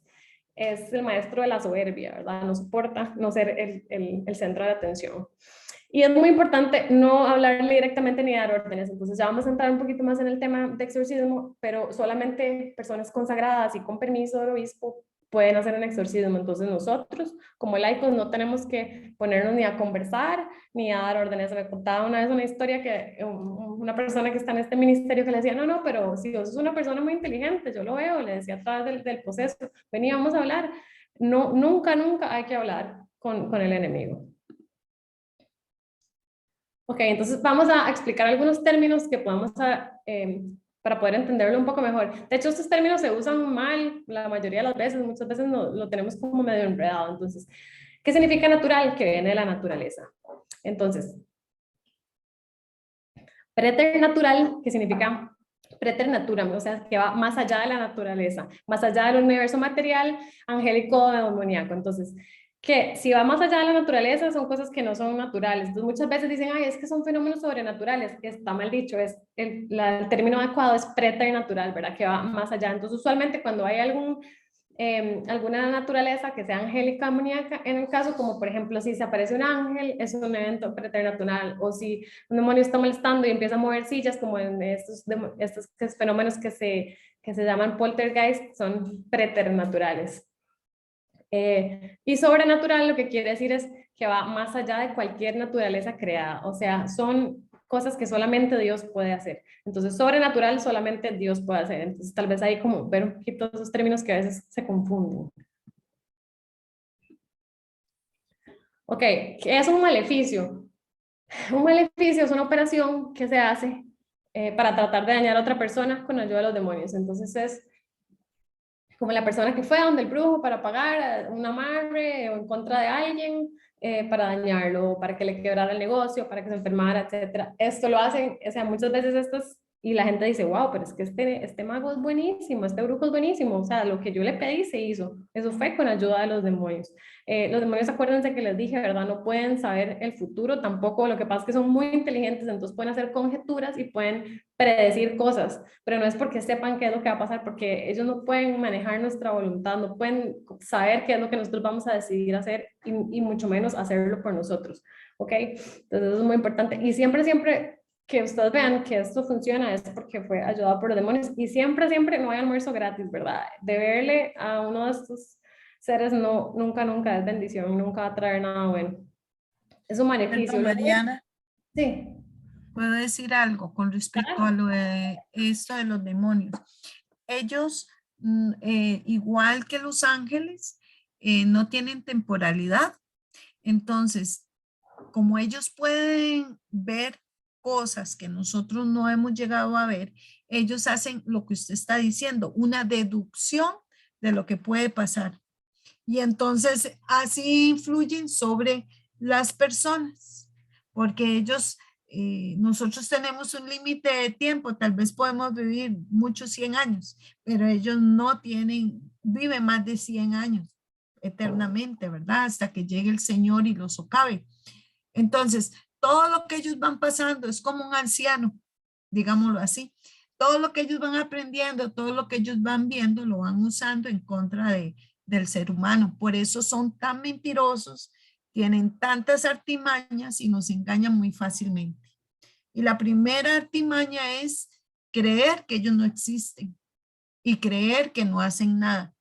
el maestro de la soberbia, ¿verdad? No soporta no ser el centro de atención. Y es muy importante no hablarle directamente ni dar órdenes. Entonces ya vamos a entrar un poquito más en el tema de exorcismo, pero solamente personas consagradas y con permiso del obispo pueden hacer un exorcismo. Entonces nosotros, como laicos, no tenemos que ponernos ni a conversar ni a dar órdenes. Me contaba una vez una historia que una persona que está en este ministerio que le decía, no, pero si vos sos una persona muy inteligente, yo lo veo, le decía a través del proceso, vení, vamos a hablar, No, nunca, nunca hay que hablar con el enemigo. Ok, entonces vamos a explicar algunos términos que podamos para poder entenderlo un poco mejor. De hecho, estos términos se usan mal la mayoría de las veces, muchas veces lo tenemos como medio enredado. Entonces, ¿qué significa natural? Que viene de la naturaleza. Entonces, preternatural, que significa preternaturam, o sea, que va más allá de la naturaleza, más allá del universo material, angélico o demoníaco. Entonces, que si va más allá de la naturaleza son cosas que no son naturales. Entonces muchas veces dicen, ay, es que son fenómenos sobrenaturales. Está mal dicho, es el término adecuado es preternatural, ¿verdad? Que va más allá. Entonces usualmente cuando hay alguna naturaleza que sea angélica, demoníaca, en el caso como por ejemplo si se aparece un ángel, es un evento preternatural, o si un demonio está molestando y empieza a mover sillas, como en estos fenómenos que se llaman poltergeist, son preternaturales. Y sobrenatural lo que quiere decir es que va más allá de cualquier naturaleza creada, o sea, son cosas que solamente Dios puede hacer. Entonces, sobrenatural solamente Dios puede hacer. Entonces, tal vez hay como ver un poquito esos términos que a veces se confunden. Ok, ¿qué es un maleficio? Un maleficio es una operación que se hace para tratar de dañar a otra persona con ayuda de los demonios. Entonces, es como la persona que fue a donde el brujo para pagar un amarre o en contra de alguien para dañarlo, para que le quebrara el negocio, para que se enfermara, etcétera. Esto lo hacen, o sea, muchas veces estos, y la gente dice, wow, pero es que este mago es buenísimo, este brujo es buenísimo, o sea, lo que yo le pedí se hizo. Eso fue con ayuda de los demonios. Los demonios, acuérdense que les dije, ¿verdad? No pueden saber el futuro tampoco, lo que pasa es que son muy inteligentes, entonces pueden hacer conjeturas y pueden predecir cosas, pero no es porque sepan qué es lo que va a pasar, porque ellos no pueden manejar nuestra voluntad, no pueden saber qué es lo que nosotros vamos a decidir hacer y mucho menos hacerlo por nosotros, ¿ok? Entonces eso es muy importante y siempre, siempre que ustedes vean que esto funciona es porque fue ayudado por los demonios y siempre, siempre no hay almuerzo gratis, ¿verdad? Deberle a uno de estos seres no, nunca, nunca es bendición, nunca va a traer nada bueno. Es un beneficio. Perdón, Luego, Mariana, sí, puedo decir algo con respecto a claro. lo de esto de los demonios. Ellos, igual que los ángeles, no tienen temporalidad. Entonces, como ellos pueden ver cosas que nosotros no hemos llegado a ver, ellos hacen lo que usted está diciendo, una deducción de lo que puede pasar. Y entonces así influyen sobre las personas, porque ellos, nosotros tenemos un límite de tiempo, tal vez podemos vivir muchos 100 años, pero ellos no tienen, viven más de 100 años eternamente, ¿verdad? Hasta que llegue el Señor y los socave. Entonces, todo lo que ellos van pasando es como un anciano, digámoslo así. Todo lo que ellos van aprendiendo, todo lo que ellos van viendo, lo van usando en contra del ser humano. Por eso son tan mentirosos, tienen tantas artimañas y nos engañan muy fácilmente. Y la primera artimaña es creer que ellos no existen y creer que no hacen nada,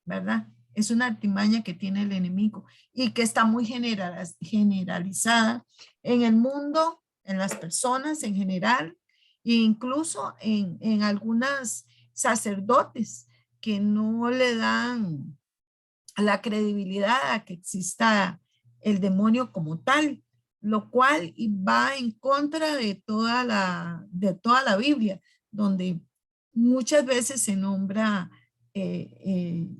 ¿verdad? Es una artimaña que tiene el enemigo y que está muy generalizada en el mundo, en las personas en general, e incluso en algunas sacerdotes que no le dan la credibilidad a que exista el demonio como tal, lo cual va en contra de toda la Biblia, donde muchas veces se nombra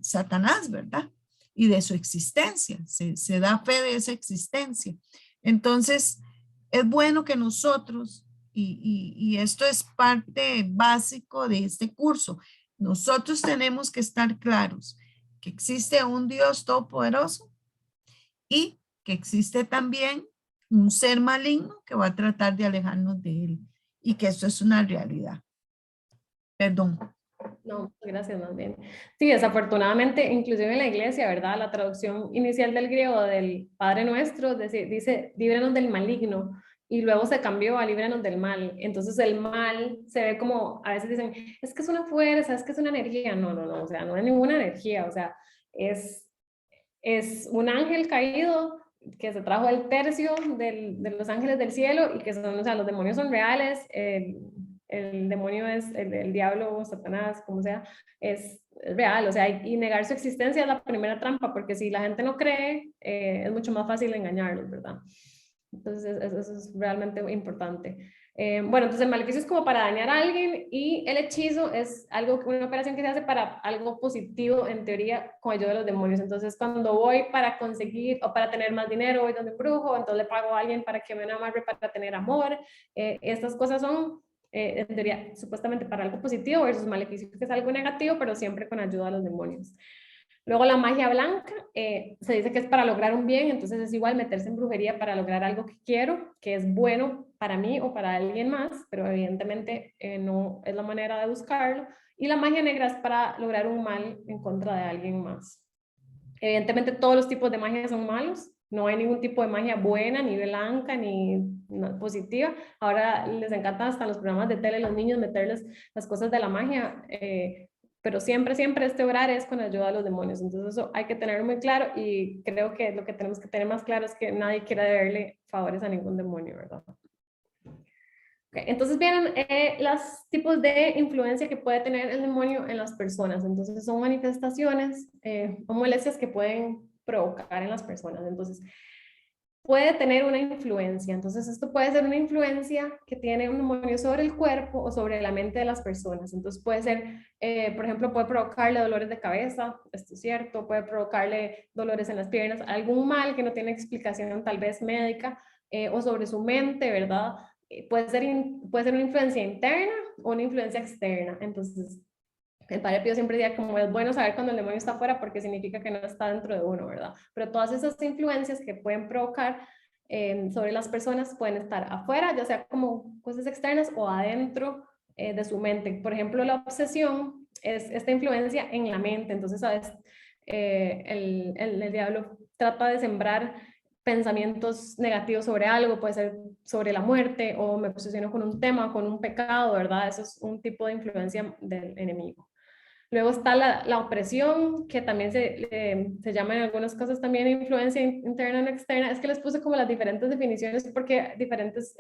Satanás, ¿verdad? Y de su existencia, se da fe de esa existencia. Entonces, es bueno que nosotros, y esto es parte básico de este curso, nosotros tenemos que estar claros que existe un Dios todopoderoso y que existe también un ser maligno que va a tratar de alejarnos de él y que eso es una realidad. Perdón. No, gracias más bien. Sí, desafortunadamente, inclusive en la iglesia, ¿verdad? La traducción inicial del griego del Padre Nuestro dice, líbranos del maligno, y luego se cambió a líbranos del mal. Entonces el mal se ve como, a veces dicen, es que es una fuerza, es que es una energía. No, no, no, o sea, no es ninguna energía, o sea, es, es un ángel caído que se trajo el tercio de los ángeles del cielo y que son, o sea, los demonios son reales. el demonio es, el diablo o Satanás, como sea, es real, o sea, y negar su existencia es la primera trampa, porque si la gente no cree, es mucho más fácil engañarlos, ¿verdad? Entonces, eso es realmente importante. Bueno, entonces el maleficio es como para dañar a alguien y el hechizo es algo, una operación que se hace para algo positivo, en teoría, con ayuda de los demonios. Entonces, cuando voy para conseguir o para tener más dinero, voy donde un brujo, entonces le pago a alguien para que me amarre para tener amor. Estas cosas son, en teoría, supuestamente para algo positivo versus maleficio, que es algo negativo, pero siempre con ayuda de los demonios. Luego la magia blanca, se dice que es para lograr un bien, entonces es igual meterse en brujería para lograr algo que quiero, que es bueno para mí o para alguien más, pero evidentemente no es la manera de buscarlo. Y la magia negra es para lograr un mal en contra de alguien más. Evidentemente todos los tipos de magia son malos, no hay ningún tipo de magia buena, ni blanca, ni positiva. Ahora les encantan hasta los programas de tele, los niños, meterles las cosas de la magia, pero siempre, siempre este orar es con ayuda de los demonios. Entonces eso hay que tenerlo muy claro y creo que lo que tenemos que tener más claro es que nadie quiere deberle favores a ningún demonio, ¿verdad? Okay, entonces vienen los tipos de influencia que puede tener el demonio en las personas. Entonces son manifestaciones o molestias que pueden provocar en las personas. Entonces puede tener una influencia. Entonces esto puede ser una influencia que tiene un demonio sobre el cuerpo o sobre la mente de las personas. Entonces puede ser, por ejemplo, puede provocarle dolores de cabeza, esto es cierto, puede provocarle dolores en las piernas, algún mal que no tiene explicación tal vez médica o sobre su mente, ¿verdad? Puede ser una influencia interna o una influencia externa. Entonces, el Padre Pío siempre decía como es bueno saber cuando el demonio está afuera porque significa que no está dentro de uno, ¿verdad? Pero todas esas influencias que pueden provocar sobre las personas pueden estar afuera, ya sea como cosas externas o adentro de su mente. Por ejemplo, la obsesión es esta influencia en la mente. Entonces, ¿sabes? El diablo trata de sembrar pensamientos negativos sobre algo, puede ser sobre la muerte o me obsesiono con un tema, con un pecado, ¿verdad? Eso es un tipo de influencia del enemigo. Luego está la opresión, que también se llama en algunos casos también influencia interna y externa. Es que les puse como las diferentes definiciones porque diferentes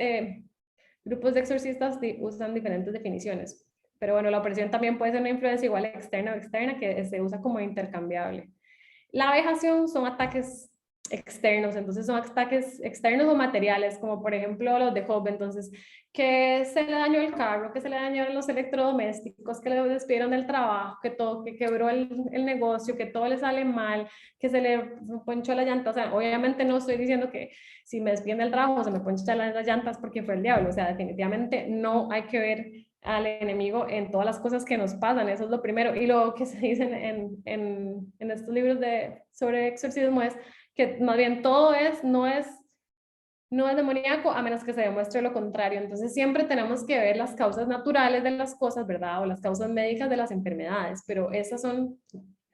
grupos de exorcistas usan diferentes definiciones. Pero bueno, la opresión también puede ser una influencia igual externa o externa que se usa como intercambiable. La vejación son ataques externos, entonces son ataques externos o materiales, como por ejemplo los de Job, entonces que se le dañó el carro, que se le dañaron los electrodomésticos, que le despidieron del trabajo, que todo, que quebró el negocio, que todo le sale mal, que se le ponchó la llanta, o sea, obviamente no estoy diciendo que si me despiden del trabajo se me ponchan las llantas porque fue el diablo, o sea, definitivamente no hay que ver al enemigo en todas las cosas que nos pasan, eso es lo primero. Y lo que se dice en estos libros sobre exorcismo es que más bien todo no es demoníaco a menos que se demuestre lo contrario. Entonces siempre tenemos que ver las causas naturales de las cosas, ¿verdad? O las causas médicas de las enfermedades, pero esas son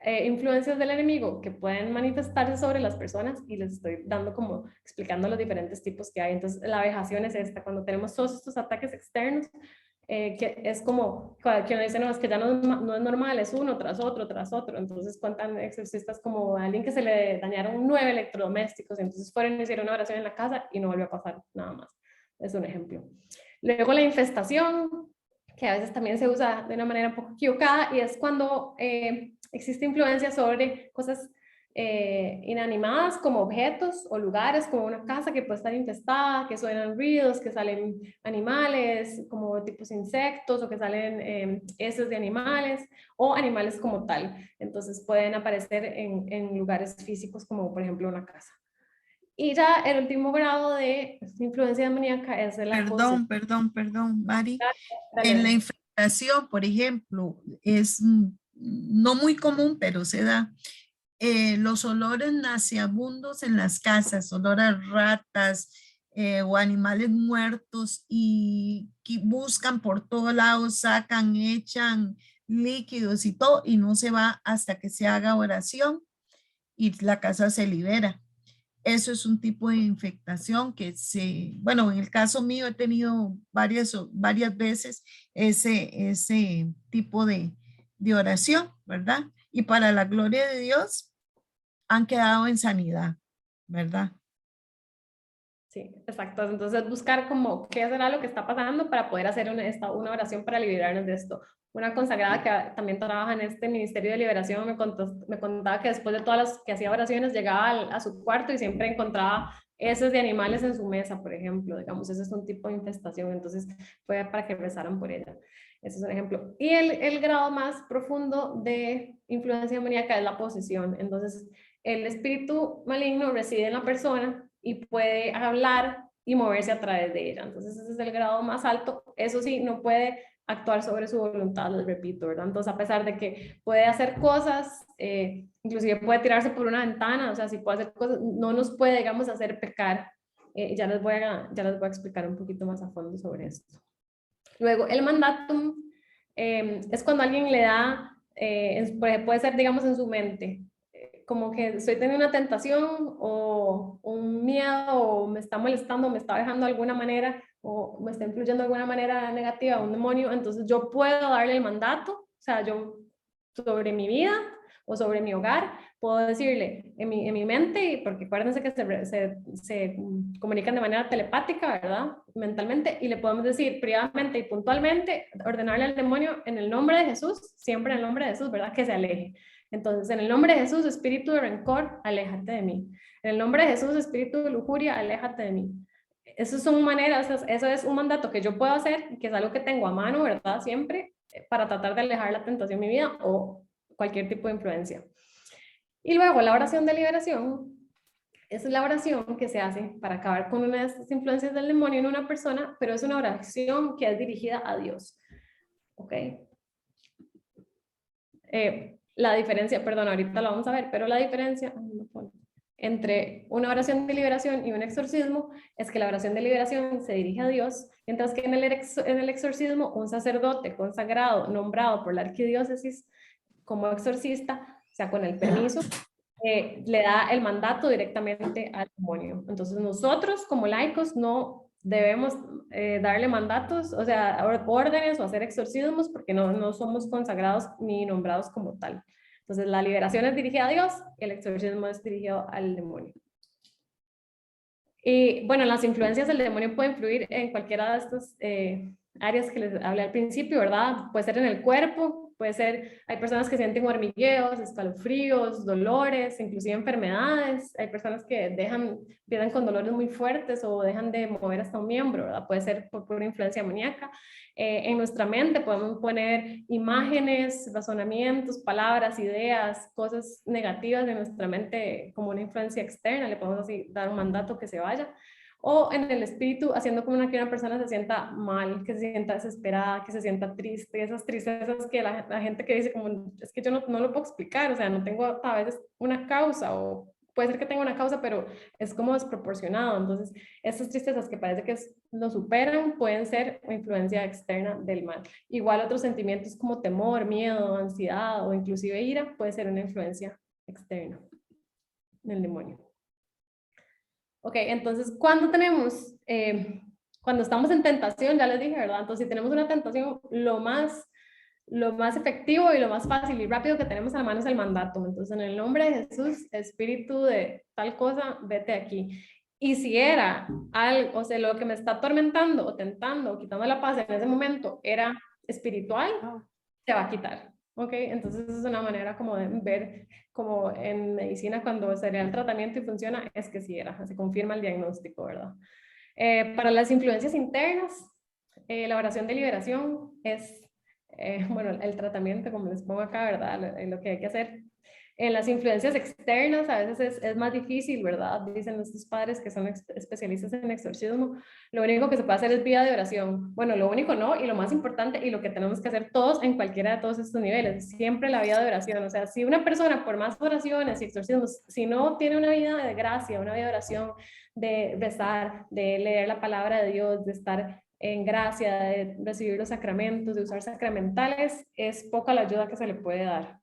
influencias del enemigo que pueden manifestarse sobre las personas y les estoy dando como explicando los diferentes tipos que hay. Entonces la vejación es esta, cuando tenemos todos estos ataques externos, que es como, que uno dice, no, es que ya no es normal, es uno tras otro, tras otro. Entonces cuentan exorcistas como a alguien que se le dañaron 9 electrodomésticos, entonces fueron y hicieron una oración en la casa y no volvió a pasar nada más. Es un ejemplo. Luego la infestación, que a veces también se usa de una manera un poco equivocada, y es cuando existe influencia sobre cosas inanimadas como objetos o lugares como una casa que puede estar infestada, que suenan ruidos, que salen animales como tipos insectos o que salen heces de animales o animales como tal. Entonces pueden aparecer en lugares físicos como por ejemplo una casa. Y ya el último grado de influencia demoníaca es la posesión. Perdón, Mari. En la Dale. infestación, por ejemplo, es no muy común, pero se da. Los olores nauseabundos en las casas, olor a ratas o animales muertos y que buscan por todos lados, sacan, echan líquidos y todo, y no se va hasta que se haga oración y la casa se libera. Eso es un tipo de infectación que bueno, en el caso mío he tenido varias veces ese tipo de oración, ¿verdad? Y para la gloria de Dios han quedado en sanidad, ¿verdad? Sí, exacto. Entonces buscar como qué será lo que está pasando para poder hacer una oración para liberarnos de esto. Una consagrada que también trabaja en este Ministerio de Liberación me contaba que después de todas las que hacía oraciones llegaba a su cuarto y siempre encontraba heces de animales en su mesa, por ejemplo. Digamos, ese es un tipo de infestación. Entonces fue para que rezaran por ella. Ese es un ejemplo. Y el grado más profundo de influencia demoníaca es la posesión. Entonces, el espíritu maligno reside en la persona y puede hablar y moverse a través de ella. Entonces, ese es el grado más alto. Eso sí, no puede actuar sobre su voluntad, les repito, ¿verdad? Entonces, a pesar de que puede hacer cosas, inclusive puede tirarse por una ventana, o sea, si puede hacer cosas, no nos puede, digamos, hacer pecar. Ya les voy a explicar un poquito más a fondo sobre esto. Luego, el mandatum es cuando alguien le da, puede ser, digamos, en su mente, como que estoy teniendo una tentación o un miedo o me está molestando, me está dejando de alguna manera o me está influyendo de alguna manera negativa un demonio, entonces yo puedo darle el mandato, o sea, yo sobre mi vida o sobre mi hogar, puedo decirle en mi mente, porque acuérdense que se comunican de manera telepática, ¿verdad? Mentalmente, y le podemos decir privadamente y puntualmente, ordenarle al demonio en el nombre de Jesús, siempre en el nombre de Jesús, ¿verdad? Que se aleje. Entonces, en el nombre de Jesús, espíritu de rencor, aléjate de mí. En el nombre de Jesús, espíritu de lujuria, aléjate de mí. Eso son maneras, eso es un mandato que yo puedo hacer, que es algo que tengo a mano, ¿verdad? Siempre, para tratar de alejar la tentación de mi vida o cualquier tipo de influencia. Y luego la oración de liberación es la oración que se hace para acabar con una de estas influencias del demonio en una persona, pero es una oración que es dirigida a Dios. ¿Ok? La diferencia, perdón, ahorita lo vamos a ver, pero la diferencia entre una oración de liberación y un exorcismo es que la oración de liberación se dirige a Dios, mientras que en el exorcismo un sacerdote consagrado, nombrado por la arquidiócesis como exorcista, o sea, con el permiso, le da el mandato directamente al demonio. Entonces nosotros como laicos no debemos darle mandatos, o sea, órdenes o hacer exorcismos porque no somos consagrados ni nombrados como tal. Entonces la liberación es dirigida a Dios y el exorcismo es dirigido al demonio. Y bueno, las influencias del demonio pueden influir en cualquiera de estas áreas que les hablé al principio, ¿verdad? Puede ser en el cuerpo, puede ser, hay personas que sienten hormigueos, escalofríos, dolores, inclusive enfermedades. Hay personas que empiezan con dolores muy fuertes o dejan de mover hasta un miembro, ¿verdad? Puede ser por una influencia amoníaca. En nuestra mente podemos poner imágenes, razonamientos, palabras, ideas, cosas negativas de nuestra mente como una influencia externa. Le podemos así dar un mandato que se vaya. O en el espíritu, haciendo como que una persona se sienta mal, que se sienta desesperada, que se sienta triste, esas tristezas que la gente que dice como, es que yo no lo puedo explicar, o sea, no tengo a veces una causa, o puede ser que tenga una causa, pero es como desproporcionado. Entonces, esas tristezas que parece que lo superan pueden ser una influencia externa del mal. Igual otros sentimientos como temor, miedo, ansiedad o inclusive ira puede ser una influencia externa del demonio. Ok, entonces, cuando estamos en tentación, ya les dije, ¿verdad? Entonces, si tenemos una tentación, lo más efectivo y lo más fácil y rápido que tenemos a la mano es el mandato. Entonces, en el nombre de Jesús, espíritu de tal cosa, vete aquí. Y si era algo, o sea, lo que me está atormentando o tentando o quitando la paz en ese momento era espiritual, se va a quitar. ¿Ok? Entonces es una manera como de ver, como en medicina cuando se da el tratamiento y funciona, es que sí era, se confirma el diagnóstico, ¿verdad? Para las influencias internas, la oración de liberación es, bueno, el tratamiento, como les pongo acá, ¿verdad? Lo que hay que hacer. En las influencias externas a veces es más difícil, ¿verdad? Dicen nuestros padres que son especialistas en exorcismo. Lo único que se puede hacer es vida de oración. Bueno, lo único no, y lo más importante, y lo que tenemos que hacer todos en cualquiera de todos estos niveles, siempre la vida de oración. O sea, si una persona, por más oraciones y exorcismos, si no tiene una vida de gracia, una vida de oración, de rezar, de leer la palabra de Dios, de estar en gracia, de recibir los sacramentos, de usar sacramentales, es poca la ayuda que se le puede dar.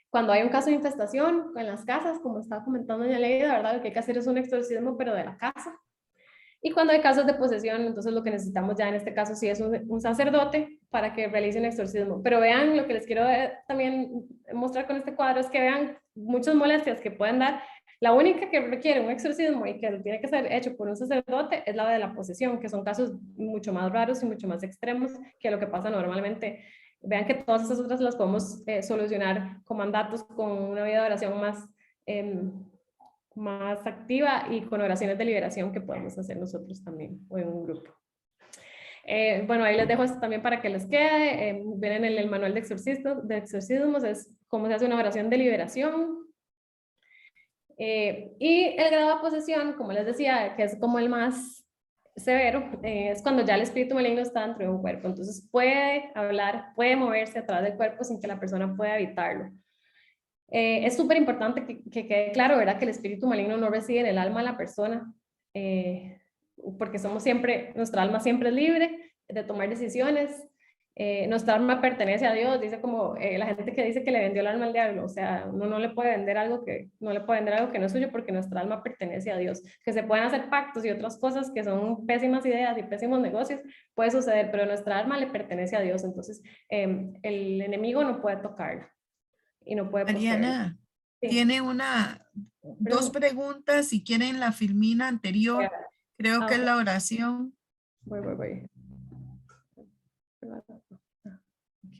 Cuando hay un caso de infestación en las casas, como estaba comentando doña Leida, ¿verdad? Lo que hay que hacer es un exorcismo, pero de la casa. Y cuando hay casos de posesión, entonces lo que necesitamos ya en este caso sí es un sacerdote para que realice un exorcismo. Pero vean, lo que les quiero también mostrar con este cuadro es que vean muchas molestias que pueden dar La única que requiere un exorcismo y que tiene que ser hecho por un sacerdote es la de la posesión, que son casos mucho más raros y mucho más extremos que lo que pasa normalmente. Vean que todas esas otras las podemos solucionar con mandatos, con una vida de oración más activa y con oraciones de liberación que podemos hacer nosotros también o en un grupo. Bueno, ahí les dejo esto también para que les quede. Ven en el manual de exorcismos, es cómo se hace una oración de liberación. Y el grado de posesión, como les decía, que es como el más severo, es cuando ya el espíritu maligno está dentro de un cuerpo. Entonces puede hablar, puede moverse a través del cuerpo sin que la persona pueda evitarlo. Es súper importante que quede claro, ¿verdad? Que el espíritu maligno no reside en el alma de la persona, porque somos siempre, nuestra alma siempre es libre de tomar decisiones. Nuestra alma pertenece a Dios, dice como la gente que dice que le vendió el alma al diablo, o sea, uno no le puede vender algo que no es suyo porque nuestra alma pertenece a Dios. Que se pueden hacer pactos y otras cosas que son pésimas ideas y pésimos negocios, puede suceder, pero nuestra alma le pertenece a Dios, entonces el enemigo no puede tocarla y no puede poseerla. Mariana, Sí, tiene dos perdón. preguntas, si quieren la filmina anterior, creo que es Ok, la oración. voy. Ok.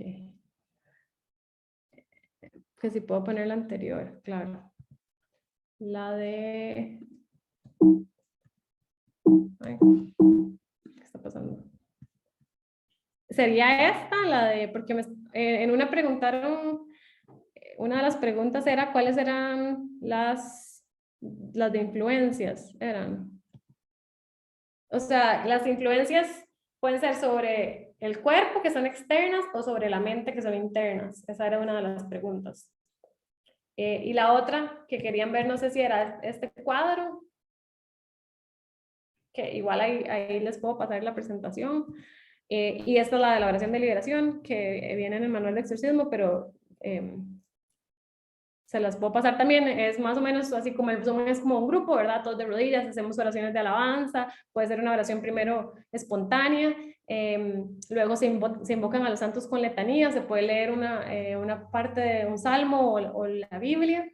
Que si puedo poner la anterior, claro. La de... Ay, ¿qué está pasando? Sería esta, la de... Porque en una preguntaron... Una de las preguntas era cuáles eran las de influencias. Eran. O sea, las influencias pueden ser sobre el cuerpo, que son externas, o sobre la mente, que son internas. Esa era una de las preguntas. Y la otra que querían ver, no sé si era este cuadro, que igual ahí les puedo pasar la presentación. Y esta es la de la oración de liberación, que viene en el manual de exorcismo, pero se las puedo pasar también. Es más o menos así como el Zoom es como un grupo, ¿verdad? Todos de rodillas, hacemos oraciones de alabanza, puede ser una oración primero espontánea, luego se invocan a los santos con letanía, se puede leer una parte de un salmo o la Biblia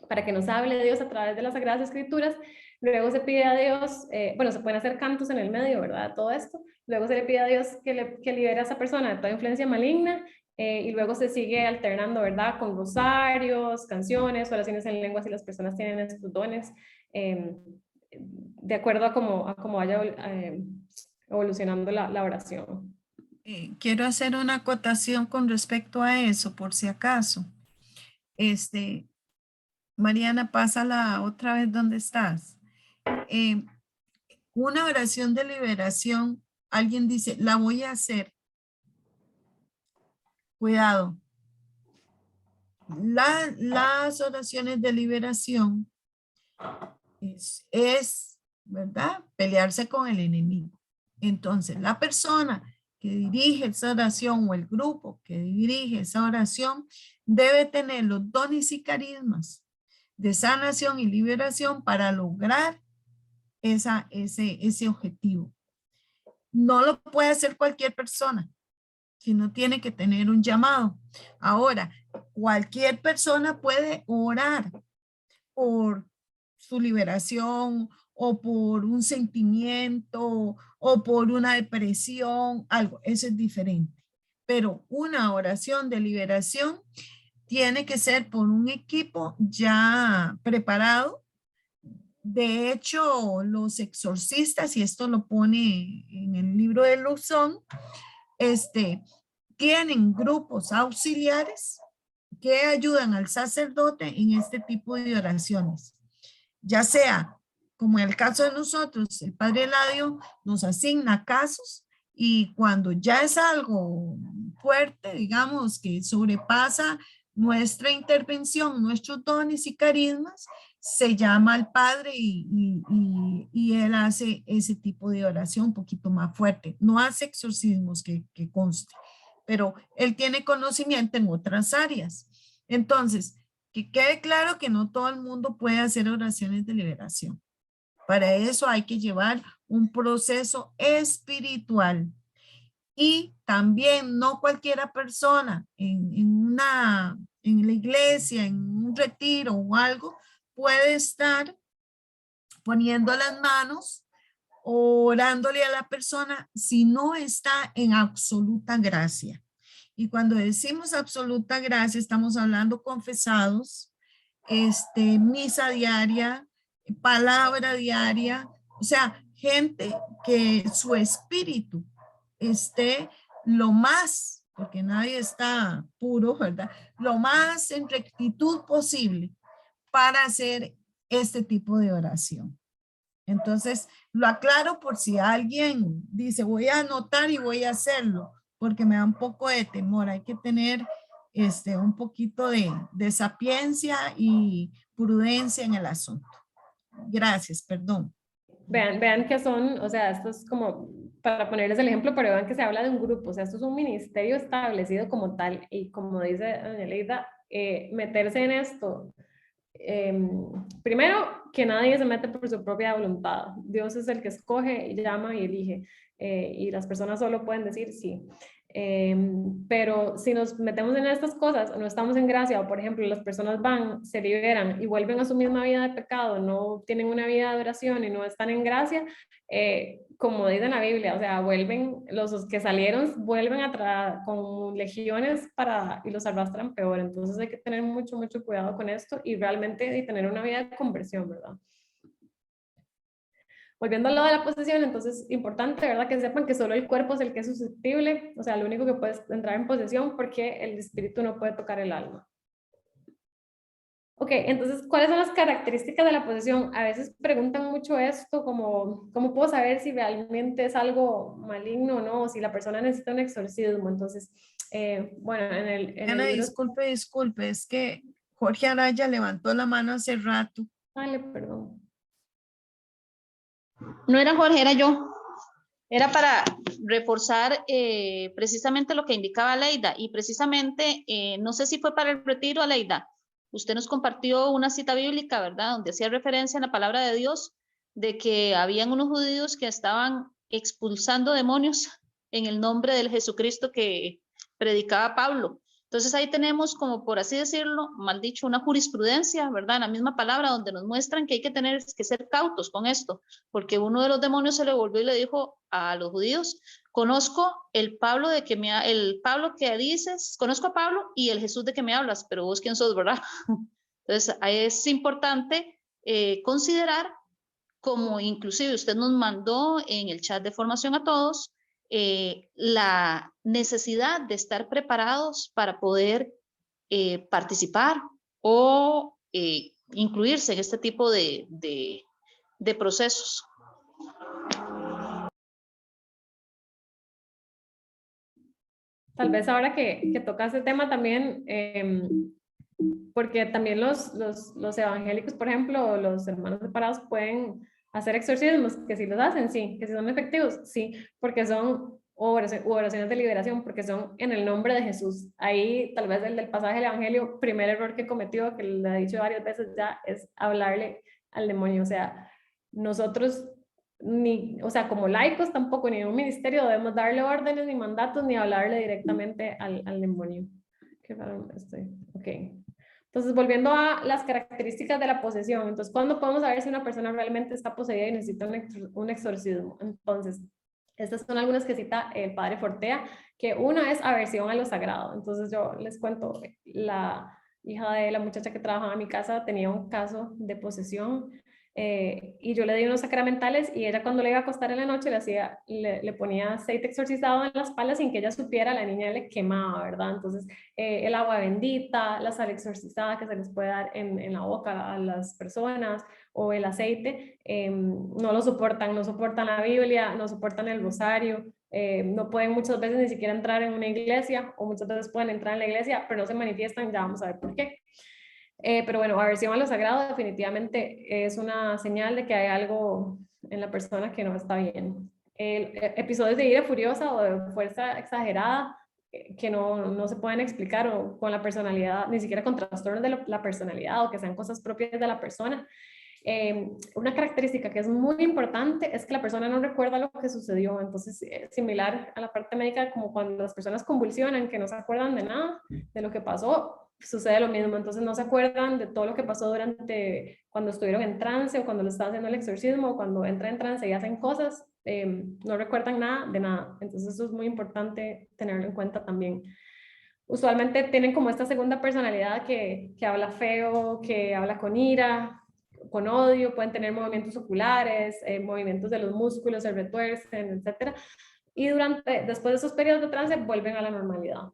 para que nos hable Dios a través de las Sagradas Escrituras. Luego se pide a Dios, bueno, se pueden hacer cantos en el medio, ¿verdad? Todo esto. Luego se le pide a Dios que libere a esa persona de toda influencia maligna. Y luego se sigue alternando, ¿verdad? Con rosarios, canciones, oraciones en lengua si las personas tienen estos dones, de acuerdo a cómo vaya evolucionando la oración. Quiero hacer una acotación con respecto a eso, por si acaso. Mariana, pásala otra vez donde estás. Una oración de liberación, alguien dice, la voy a hacer. Cuidado. Las oraciones de liberación ¿verdad? Pelearse con el enemigo. Entonces, la persona que dirige esa oración o el grupo que dirige esa oración debe tener los dones y carismas de sanación y liberación para lograr ese objetivo. No lo puede hacer cualquier persona, sino tiene que tener un llamado. Ahora, cualquier persona puede orar por su liberación o por un sentimiento o por una depresión, algo, eso es diferente. Pero una oración de liberación tiene que ser por un equipo ya preparado. De hecho, los exorcistas, y esto lo pone en el libro de Luzón, tienen grupos auxiliares que ayudan al sacerdote en este tipo de oraciones. Ya sea, como en el caso de nosotros, el Padre Eladio nos asigna casos y cuando ya es algo fuerte, digamos, que sobrepasa nuestra intervención, nuestros dones y carismas, se llama al Padre y él hace ese tipo de oración un poquito más fuerte. No hace exorcismos que conste, pero él tiene conocimiento en otras áreas. Entonces, que quede claro que no todo el mundo puede hacer oraciones de liberación. Para eso hay que llevar un proceso espiritual. Y también no cualquiera persona en la iglesia, en un retiro o algo, puede estar poniendo las manos, orándole a la persona, si no está en absoluta gracia. Y cuando decimos absoluta gracia, estamos hablando confesados, misa diaria, palabra diaria, o sea, gente que su espíritu esté lo más, porque nadie está puro, ¿verdad? Lo más en rectitud posible para hacer este tipo de oración. Entonces, lo aclaro por si alguien dice, voy a anotar y voy a hacerlo, porque me da un poco de temor. Hay que tener un poquito de sapiencia y prudencia en el asunto. Gracias, perdón. Vean que son, o sea, esto es como para ponerles el ejemplo, pero vean que se habla de un grupo, o sea, esto es un ministerio establecido como tal, y como dice doña Leida, meterse en esto, primero, que nadie se mete por su propia voluntad, Dios es el que escoge, llama y elige, y las personas solo pueden decir sí. Pero si nos metemos en estas cosas, no estamos en gracia, o por ejemplo, las personas van, se liberan y vuelven a su misma vida de pecado, no tienen una vida de oración y no están en gracia, como dice en la Biblia, o sea, vuelven, los que salieron vuelven con legiones y los arrastran peor. Entonces hay que tener mucho, mucho cuidado con esto y realmente tener una vida de conversión, ¿verdad? Volviendo al lado de la posesión, entonces importante, ¿verdad? Que sepan que solo el cuerpo es el que es susceptible, o sea, lo único que puede entrar en posesión, porque el espíritu no puede tocar el alma. Ok, entonces, ¿cuáles son las características de la posesión? A veces preguntan mucho esto, como, ¿cómo puedo saber si realmente es algo maligno o no? O si la persona necesita un exorcismo. Entonces, bueno, en el Ana, libro... disculpe, es que Jorge Araya levantó la mano hace rato. Dale, perdón. No era Jorge, era yo. Era para reforzar precisamente lo que indicaba Leida, y precisamente, no sé si fue para el retiro, Leida, usted nos compartió una cita bíblica, ¿verdad?, donde hacía referencia en la palabra de Dios de que habían unos judíos que estaban expulsando demonios en el nombre del Jesucristo que predicaba Pablo. Entonces ahí tenemos, como por así decirlo, mal dicho, una jurisprudencia, ¿verdad?, en la misma palabra, donde nos muestran que hay que ser cautos con esto, porque uno de los demonios se le volvió y le dijo a los judíos: conozco el Pablo que dices, conozco a Pablo y el Jesús de que me hablas, pero vos quién sos, ¿verdad? Entonces es importante considerar, como inclusive usted nos mandó en el chat de formación a todos, la necesidad de estar preparados para poder participar o incluirse en este tipo de procesos. Tal vez ahora que toca ese tema también, porque también los evangélicos, por ejemplo, los hermanos separados pueden hacer exorcismos, que si los hacen, sí, que si son efectivos, sí, porque son oraciones de liberación, porque son en el nombre de Jesús. Ahí tal vez el del pasaje del evangelio, primer error que cometió, que le he dicho varias veces ya, es hablarle al demonio. O sea, nosotros o sea, como laicos tampoco, ni en un ministerio debemos darle órdenes ni mandatos, ni hablarle directamente al demonio. Qué raro estoy. Ok. Entonces, volviendo a las características de la posesión. Entonces, ¿cuándo podemos saber si una persona realmente está poseída y necesita un exorcismo? Entonces, estas son algunas que cita el padre Fortea, que una es aversión a lo sagrado. Entonces, yo les cuento, la hija de la muchacha que trabajaba en mi casa tenía un caso de posesión, y yo le di unos sacramentales, y ella, cuando le iba a acostar en la noche, le ponía aceite exorcizado en la espalda sin que ella supiera. La niña le quemaba, ¿verdad? Entonces, el agua bendita, la sal exorcizada que se les puede dar en la boca a las personas, o el aceite, no lo soportan, no soportan la Biblia, no soportan el rosario, no pueden muchas veces ni siquiera entrar en una iglesia, o muchas veces pueden entrar en la iglesia, pero no se manifiestan. Ya vamos a ver por qué. Pero bueno, aversión a lo sagrado definitivamente es una señal de que hay algo en la persona que no está bien. Episodios de ira furiosa o de fuerza exagerada, que no se pueden explicar, o con la personalidad, ni siquiera con trastornos de la personalidad, o que sean cosas propias de la persona. Una característica que es muy importante es que la persona no recuerda lo que sucedió. Entonces, similar a la parte médica, como cuando las personas convulsionan, que no se acuerdan de nada, de lo que pasó, sucede lo mismo, entonces no se acuerdan de todo lo que pasó durante cuando estuvieron en trance o cuando le estaban haciendo el exorcismo o cuando entran en trance y hacen cosas, no recuerdan nada de nada, entonces eso es muy importante tenerlo en cuenta también. Usualmente tienen como esta segunda personalidad que habla feo, que habla con ira, con odio, pueden tener movimientos oculares, movimientos de los músculos, se retuercen, etc. Y después de esos periodos de trance vuelven a la normalidad.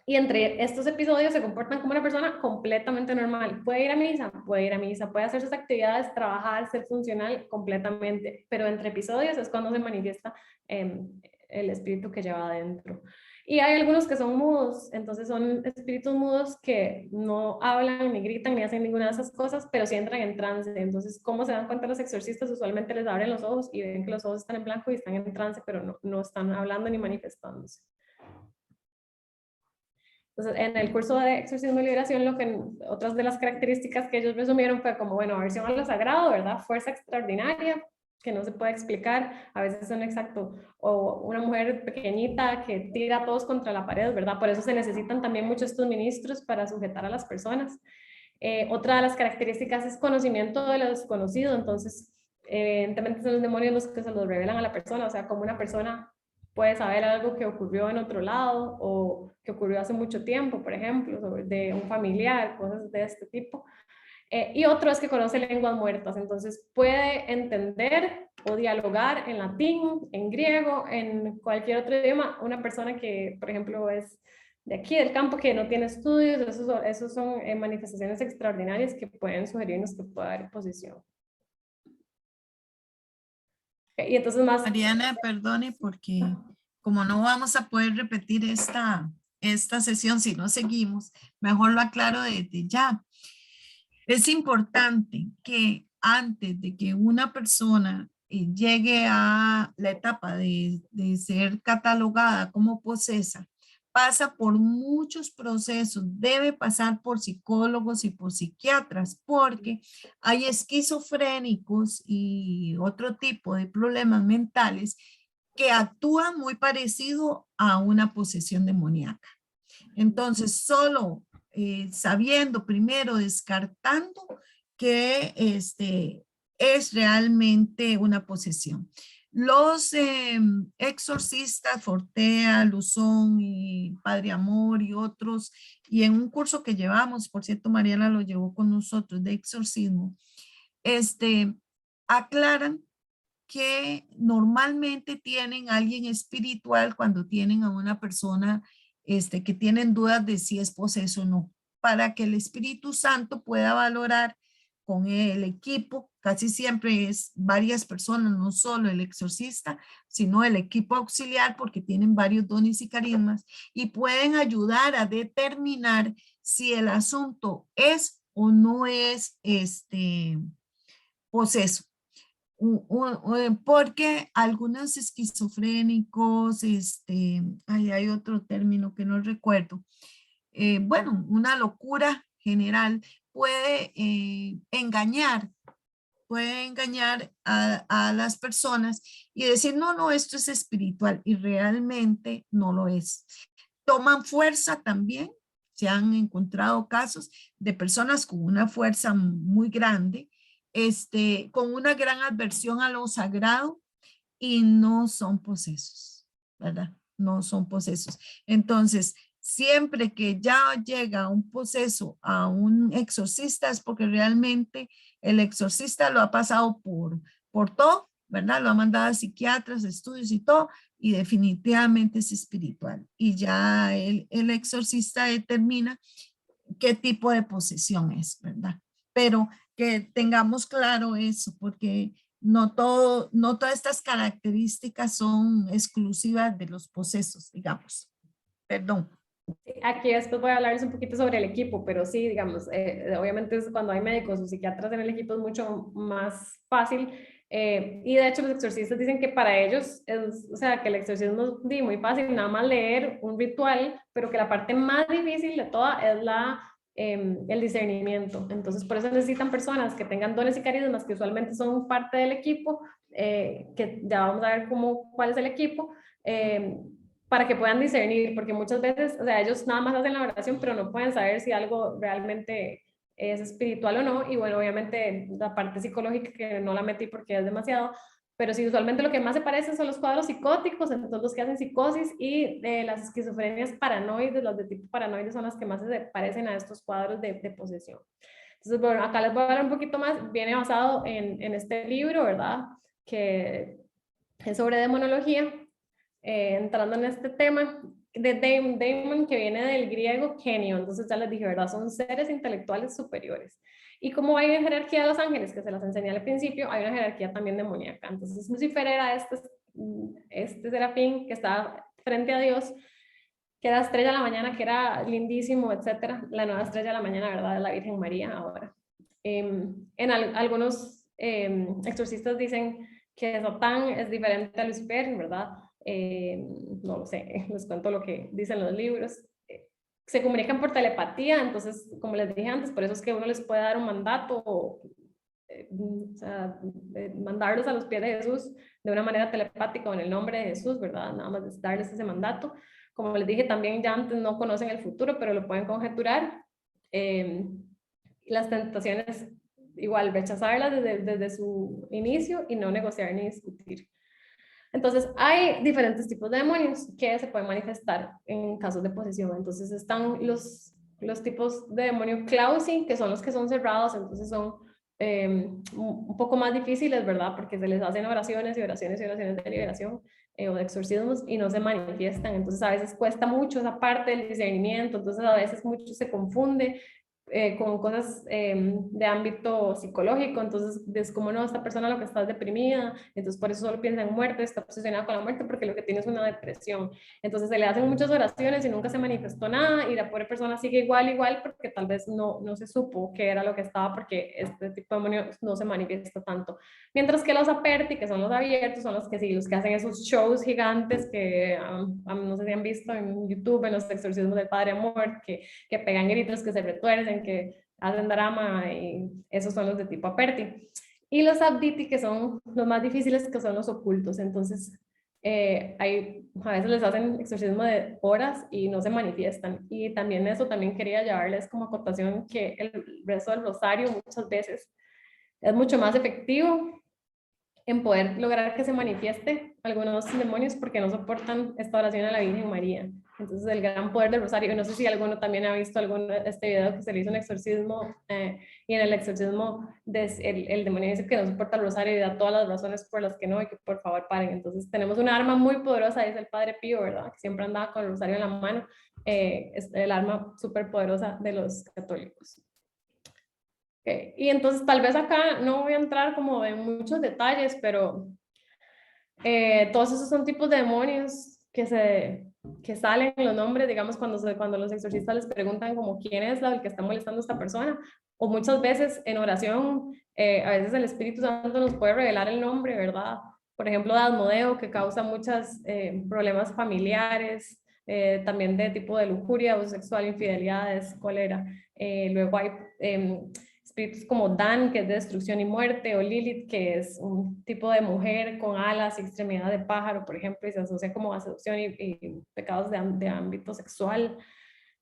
Y entre estos episodios se comportan como una persona completamente normal. Puede ir a misa, puede hacer sus actividades, trabajar, ser funcional completamente, pero entre episodios es cuando se manifiesta el espíritu que lleva adentro. Y hay algunos que son mudos, entonces son espíritus mudos que no hablan, ni gritan, ni hacen ninguna de esas cosas, pero sí entran en trance. Entonces, ¿cómo se dan cuenta los exorcistas? Usualmente les abren los ojos y ven que los ojos están en blanco y están en trance, pero no están hablando ni manifestándose. Entonces, en el curso de exorcismo y liberación, otras de las características que ellos resumieron fue como, bueno, aversión a lo sagrado, ¿verdad? Fuerza extraordinaria, que no se puede explicar, a veces son exacto, o una mujer pequeñita que tira a todos contra la pared, ¿verdad? Por eso se necesitan también muchos estos ministros para sujetar a las personas. Otra de las características es conocimiento de lo desconocido, entonces, evidentemente son los demonios los que se los revelan a la persona, o sea, como una persona puede saber algo que ocurrió en otro lado o que ocurrió hace mucho tiempo, por ejemplo, de un familiar, cosas de este tipo. Y otro es que conoce lenguas muertas, entonces puede entender o dialogar en latín, en griego, en cualquier otro idioma, una persona que, por ejemplo, es de aquí del campo, que no tiene estudios, esos son manifestaciones extraordinarias que pueden sugerirnos que puede haber posesión. Y entonces más... Mariana, perdone porque como no vamos a poder repetir esta sesión si no seguimos, mejor lo aclaro desde ya. Es importante que antes de que una persona llegue a la etapa de ser catalogada como posesa, pasa por muchos procesos, debe pasar por psicólogos y por psiquiatras, porque hay esquizofrénicos y otro tipo de problemas mentales que actúan muy parecido a una posesión demoníaca. Entonces, solo sabiendo primero, descartando que es realmente una posesión. Los exorcistas, Fortea, Luzón y Padre Amor y otros, y en un curso que llevamos, por cierto, Mariana lo llevó con nosotros de exorcismo, aclaran que normalmente tienen a alguien espiritual cuando tienen a una persona que tienen dudas de si es poseso o no, para que el Espíritu Santo pueda valorar con el equipo, casi siempre es varias personas, no solo el exorcista, sino el equipo auxiliar, porque tienen varios dones y carismas, y pueden ayudar a determinar si el asunto es o no es poseso. Porque algunos esquizofrénicos, hay otro término que no recuerdo, bueno, una locura general puede engañar a las personas y decir, no, esto es espiritual y realmente no lo es. Toman fuerza también, se han encontrado casos de personas con una fuerza muy grande, con una gran adversión a lo sagrado y no son posesos, ¿verdad? No son posesos. Entonces, siempre que ya llega un poseso a un exorcista es porque realmente el exorcista lo ha pasado por todo, ¿verdad? Lo ha mandado a psiquiatras, estudios y todo, y definitivamente es espiritual. Y ya el exorcista determina qué tipo de posesión es, ¿verdad? Pero que tengamos claro eso, porque no todas estas características son exclusivas de los posesos, digamos. Perdón. Aquí después voy a hablarles un poquito sobre el equipo, pero sí, digamos, obviamente cuando hay médicos o psiquiatras en el equipo es mucho más fácil. Y de hecho los exorcistas dicen que para ellos o sea, que el exorcismo es muy fácil, nada más leer un ritual, pero que la parte más difícil de toda es el discernimiento. Entonces, por eso necesitan personas que tengan dones y carismas, que usualmente son parte del equipo, que ya vamos a ver cuál es el equipo, para que puedan discernir, porque muchas veces, o sea, ellos nada más hacen la oración, pero no pueden saber si algo realmente es espiritual o no, y bueno, obviamente la parte psicológica que no la metí porque es demasiado, pero sí, usualmente lo que más se parece son los cuadros psicóticos, entonces los que hacen psicosis, y las esquizofrenias paranoides, las de tipo paranoides son las que más se parecen a estos cuadros de posesión. Entonces, bueno, acá les voy a hablar un poquito más, viene basado en este libro, ¿verdad? Que es sobre demonología, entrando en este tema de Daemon, que viene del griego genio, entonces ya les dije, ¿verdad? Son seres intelectuales superiores. Y como hay una jerarquía de los ángeles, que se las enseñé al principio, hay una jerarquía también demoníaca. Entonces Lucifer era este serafín que estaba frente a Dios, que era estrella de la mañana, que era lindísimo, etcétera. La nueva estrella de la mañana, ¿verdad? De la Virgen María ahora. Algunos exorcistas dicen que Satán es diferente a Lucifer, ¿verdad? No lo sé, les cuento lo que dicen los libros. Se comunican por telepatía, entonces, como les dije antes, por eso es que uno les puede dar un mandato, o sea, mandarlos a los pies de Jesús de una manera telepática o en el nombre de Jesús, ¿verdad? Nada más darles ese mandato. Como les dije, también ya antes no conocen el futuro, pero lo pueden conjeturar. Las tentaciones, igual, rechazarlas desde su inicio y no negociar ni discutir. Entonces, hay diferentes tipos de demonios que se pueden manifestar en casos de posesión. Entonces, están los tipos de demonio Clausi, que son los que son cerrados, entonces son un poco más difíciles, ¿verdad? Porque se les hacen oraciones y oraciones y oraciones de liberación o de exorcismos y no se manifiestan. Entonces, a veces cuesta mucho esa parte del discernimiento, entonces a veces mucho se confunde con cosas de ámbito psicológico, entonces es como no, esta persona lo que está es deprimida, entonces por eso solo piensa en muerte, está obsesionada con la muerte porque lo que tiene es una depresión, entonces se le hacen muchas oraciones y nunca se manifestó nada y la pobre persona sigue igual porque tal vez no se supo qué era lo que estaba, porque este tipo de demonio no se manifiesta tanto, mientras que los aperti, que son los abiertos, son los que sí, los que hacen esos shows gigantes que no sé si han visto en YouTube, en los exorcismos del Padre Amor, que pegan gritos, que se retuercen, que hacen drama, y esos son los de tipo aperti. Y los abditi, que son los más difíciles, que son los ocultos. Entonces, a veces les hacen exorcismo de horas y no se manifiestan. Y también eso, también quería llevarles como acotación que el rezo del rosario muchas veces es mucho más efectivo en poder lograr que se manifieste algunos demonios porque no soportan esta oración a la Virgen María. Entonces el gran poder del rosario, no sé si alguno también ha visto este video que se le hizo un exorcismo y en el exorcismo el demonio dice que no soporta el rosario y da todas las razones por las que no y que por favor paren. Entonces tenemos una arma muy poderosa, dice el Padre Pío, ¿verdad? Que siempre andaba con el rosario en la mano, es el arma súper poderosa de los católicos. Okay. Y entonces tal vez acá no voy a entrar como en muchos detalles, pero todos esos son tipos de demonios que salen en los nombres, digamos, cuando los exorcistas les preguntan como quién es el que está molestando a esta persona, o muchas veces en oración, a veces el Espíritu Santo nos puede revelar el nombre, ¿verdad? Por ejemplo, de Asmodeo, que causa muchos problemas familiares, también de tipo de lujuria, abuso sexual, infidelidades, cólera. Luego hay espíritus como Dan, que es de destrucción y muerte, o Lilith, que es un tipo de mujer con alas y extremidad de pájaro, por ejemplo, y se asocia como a seducción y pecados de ámbito sexual.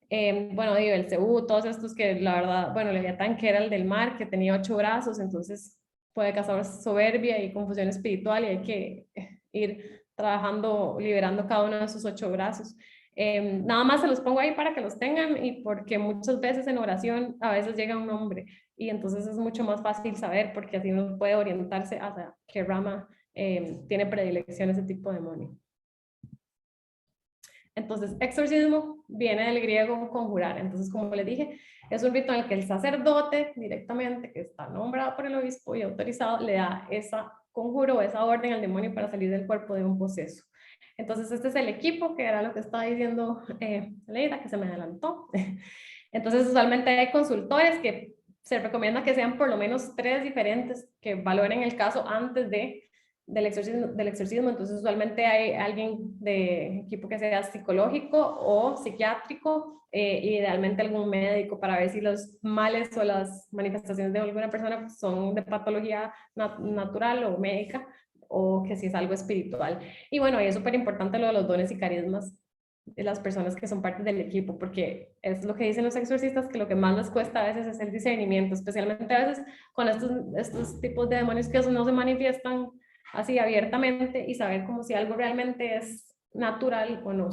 Bueno, digo, el Cebú, todos estos que la verdad, bueno, Leviatán, que era el del mar, que tenía 8 brazos, entonces puede causar soberbia y confusión espiritual y hay que ir trabajando, liberando cada uno de esos 8 brazos. Nada más se los pongo ahí para que los tengan y porque muchas veces en oración a veces llega un nombre y entonces es mucho más fácil saber porque así uno puede orientarse hacia qué rama tiene predilección ese tipo de demonio. Entonces, exorcismo viene del griego conjurar. Entonces, como les dije, es un rito en el que el sacerdote directamente, que está nombrado por el obispo y autorizado, le da esa conjuro o esa orden al demonio para salir del cuerpo de un poseso. Entonces, este es el equipo, que era lo que estaba diciendo Leida, que se me adelantó. Entonces, usualmente hay consultores que se recomienda que sean por lo menos 3 diferentes que valoren el caso antes del exorcismo, entonces usualmente hay alguien de equipo que sea psicológico o psiquiátrico, idealmente algún médico para ver si los males o las manifestaciones de alguna persona son de patología natural o médica, o que si es algo espiritual. Y bueno, y es súper importante lo de los dones y carismas de las personas que son parte del equipo, porque es lo que dicen los exorcistas, que lo que más les cuesta a veces es el discernimiento, especialmente a veces con estos tipos de demonios que no se manifiestan así abiertamente, y saber como si algo realmente es natural o no.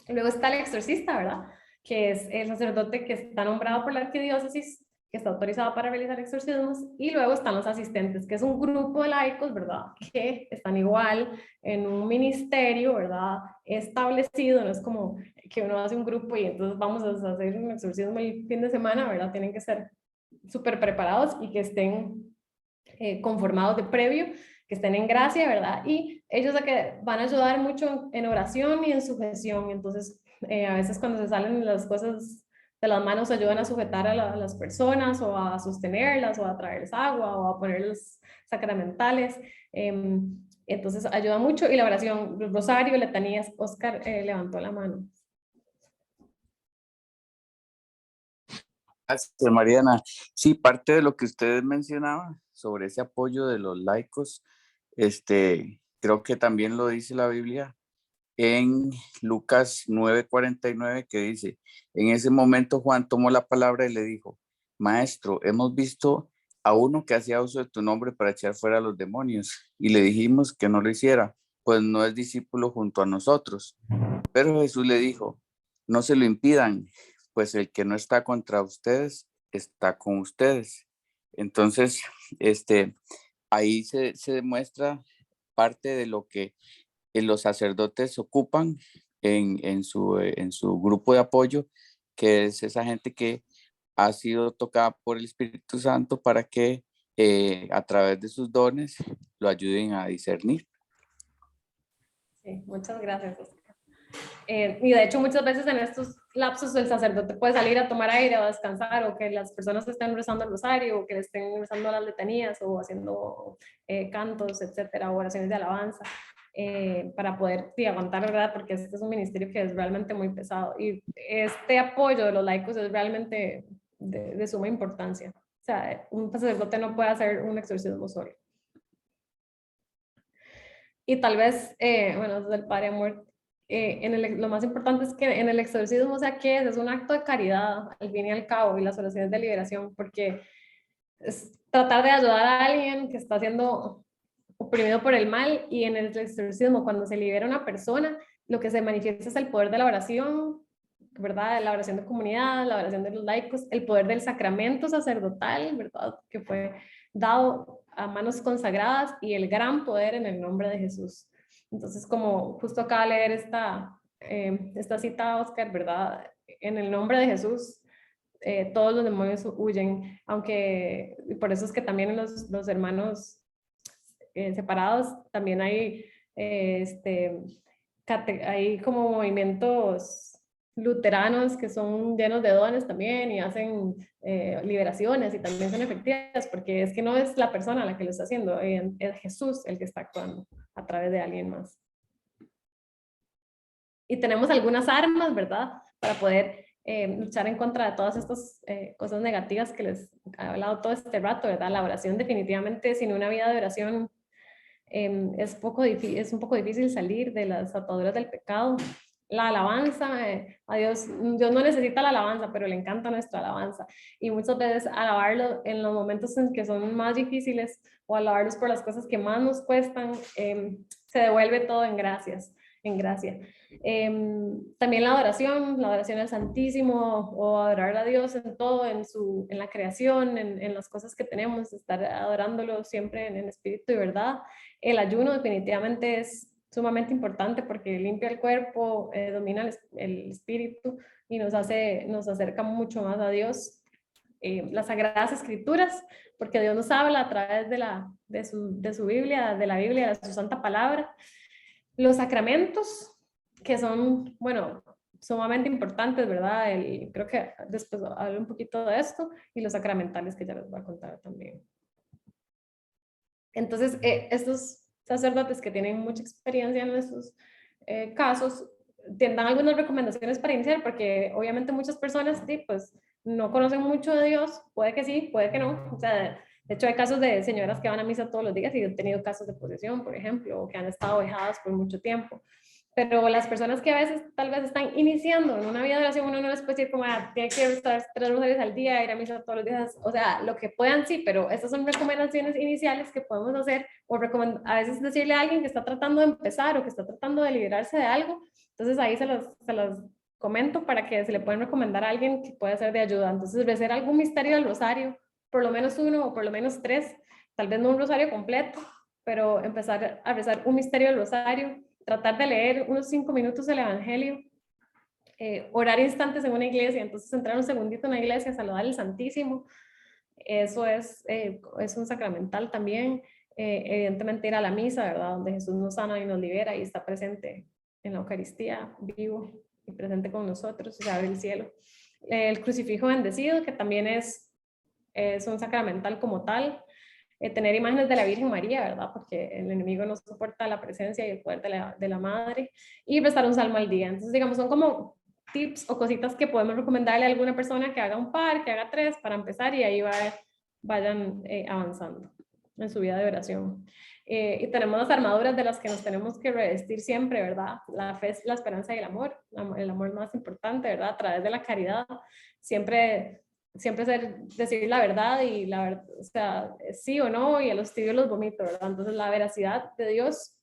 Luego está el exorcista, ¿verdad? Que es el sacerdote que está nombrado por la arquidiócesis, que está autorizado para realizar exorcismos, y luego están los asistentes, que es un grupo de laicos, ¿verdad? Que están igual en un ministerio, ¿verdad? Establecido, no es como que uno hace un grupo y entonces vamos a hacer un exorcismo el fin de semana, ¿verdad? Tienen que ser súper preparados y que estén conformados de previo, que estén en gracia, ¿verdad? Y ellos que van a ayudar mucho en oración y en sujeción. Entonces, a veces cuando se salen las cosas de las manos, ayudan a sujetar a las personas o a sostenerlas o a traerles agua o a ponerles sacramentales. Entonces, ayuda mucho. Y la oración, rosario, letanías. Oscar levantó la mano. Gracias, Mariana. Sí, parte de lo que ustedes mencionaban sobre ese apoyo de los laicos, creo que también lo dice la Biblia en Lucas 9:49, que dice: en ese momento Juan tomó la palabra y le dijo: Maestro, hemos visto a uno que hacía uso de tu nombre para echar fuera a los demonios, y le dijimos que no lo hiciera, pues no es discípulo junto a nosotros. Pero Jesús le dijo: no se lo impidan, pues el que no está contra ustedes está con ustedes. Entonces, ahí se demuestra parte de lo que los sacerdotes ocupan en su grupo de apoyo, que es esa gente que ha sido tocada por el Espíritu Santo para que a través de sus dones lo ayuden a discernir. Sí, muchas gracias, Oscar. Y de hecho muchas veces en estos lapsos el sacerdote puede salir a tomar aire o a descansar, o que las personas estén rezando el rosario, o que estén rezando las letanías o haciendo cantos, etcétera, o oraciones de alabanza, para poder aguantar, ¿verdad? Porque este es un ministerio que es realmente muy pesado, y este apoyo de los laicos es realmente de suma importancia. O sea, un sacerdote no puede hacer un exorcismo solo. Y tal vez, bueno, desde el Padre Amor, lo más importante es que en el exorcismo, o sea, que es un acto de caridad, al fin y al cabo, y las oraciones de liberación, porque es tratar de ayudar a alguien que está siendo oprimido por el mal. Y en el exorcismo, cuando se libera una persona, lo que se manifiesta es el poder de la oración, ¿verdad? La oración de comunidad, la oración de los laicos, el poder del sacramento sacerdotal, ¿verdad? Que fue dado a manos consagradas, y el gran poder en el nombre de Jesús. Entonces, como justo acaba de leer esta cita, Oscar, ¿verdad? En el nombre de Jesús, todos los demonios huyen, aunque por eso es que también en los hermanos separados también hay, hay como movimientos luteranos que son llenos de dones también, y hacen liberaciones, y también son efectivas, porque es que no es la persona la que lo está haciendo, es Jesús el que está actuando a través de alguien más. Y tenemos algunas armas, ¿verdad? Para poder luchar en contra de todas estas cosas negativas que les he hablado todo este rato, ¿verdad? La oración, definitivamente, sin una vida de oración es un poco difícil salir de las ataduras del pecado. La alabanza, a Dios no necesita la alabanza, pero le encanta nuestra alabanza. Y muchas veces alabarlo en los momentos en que son más difíciles, o alabarlos por las cosas que más nos cuestan, se devuelve todo en gracias, en gracia. También la adoración al Santísimo, o adorar a Dios en todo, en la creación, en las cosas que tenemos, estar adorándolo siempre en espíritu y verdad. El ayuno definitivamente es sumamente importante, porque limpia el cuerpo, domina el espíritu, y nos acerca mucho más a Dios. Las Sagradas Escrituras, porque Dios nos habla a través de su Biblia, de la Biblia, de su santa palabra. Los sacramentos, que son, bueno, sumamente importantes, ¿verdad? Creo que después hablo un poquito de esto, y los sacramentales, que ya les voy a contar también. Entonces, estos sacerdotes que tienen mucha experiencia en estos casos, dan algunas recomendaciones para iniciar, porque obviamente muchas personas pues no conocen mucho de Dios, puede que sí, puede que no, o sea, De hecho, hay casos de señoras que van a misa todos los días y han tenido casos de posesión, por ejemplo, o que han estado vejadas por mucho tiempo. Pero las personas que a veces tal vez están iniciando en una vida de oración, uno no les puede decir como, tiene que estar 3 rosarios al día, ir a misa todos los días, o sea, lo que puedan sí, pero estas son recomendaciones iniciales que podemos hacer, o a veces decirle a alguien que está tratando de empezar o que está tratando de liberarse de algo, entonces ahí se los comento para que se le pueden recomendar a alguien que pueda ser de ayuda. Entonces, rezar algún misterio del rosario, por lo menos 1 o por lo menos 3, tal vez no un rosario completo, pero empezar a rezar un misterio del rosario, tratar de leer unos 5 minutos del Evangelio, orar instantes en una iglesia, entonces entrar un segundito en una iglesia, saludar al Santísimo, eso es un sacramental también, evidentemente ir a la misa, ¿verdad? Donde Jesús nos sana y nos libera y está presente en la Eucaristía, vivo y presente con nosotros, se abre el cielo. El crucifijo bendecido, que también es un sacramental como tal, tener imágenes de la Virgen María, ¿verdad? Porque el enemigo no soporta la presencia y el poder de la Madre, y rezar un salmo al día. Entonces, digamos, son como tips o cositas que podemos recomendarle a alguna persona que haga un par, que haga 3 para empezar, y ahí vayan avanzando en su vida de oración. Y tenemos las armaduras de las que nos tenemos que revestir siempre, ¿verdad? La fe, la esperanza y el amor. El amor más importante, ¿verdad? A través de la caridad. Siempre decir la verdad y o sea, sí o no, y a los tibios los vomito, ¿verdad? Entonces la veracidad de Dios,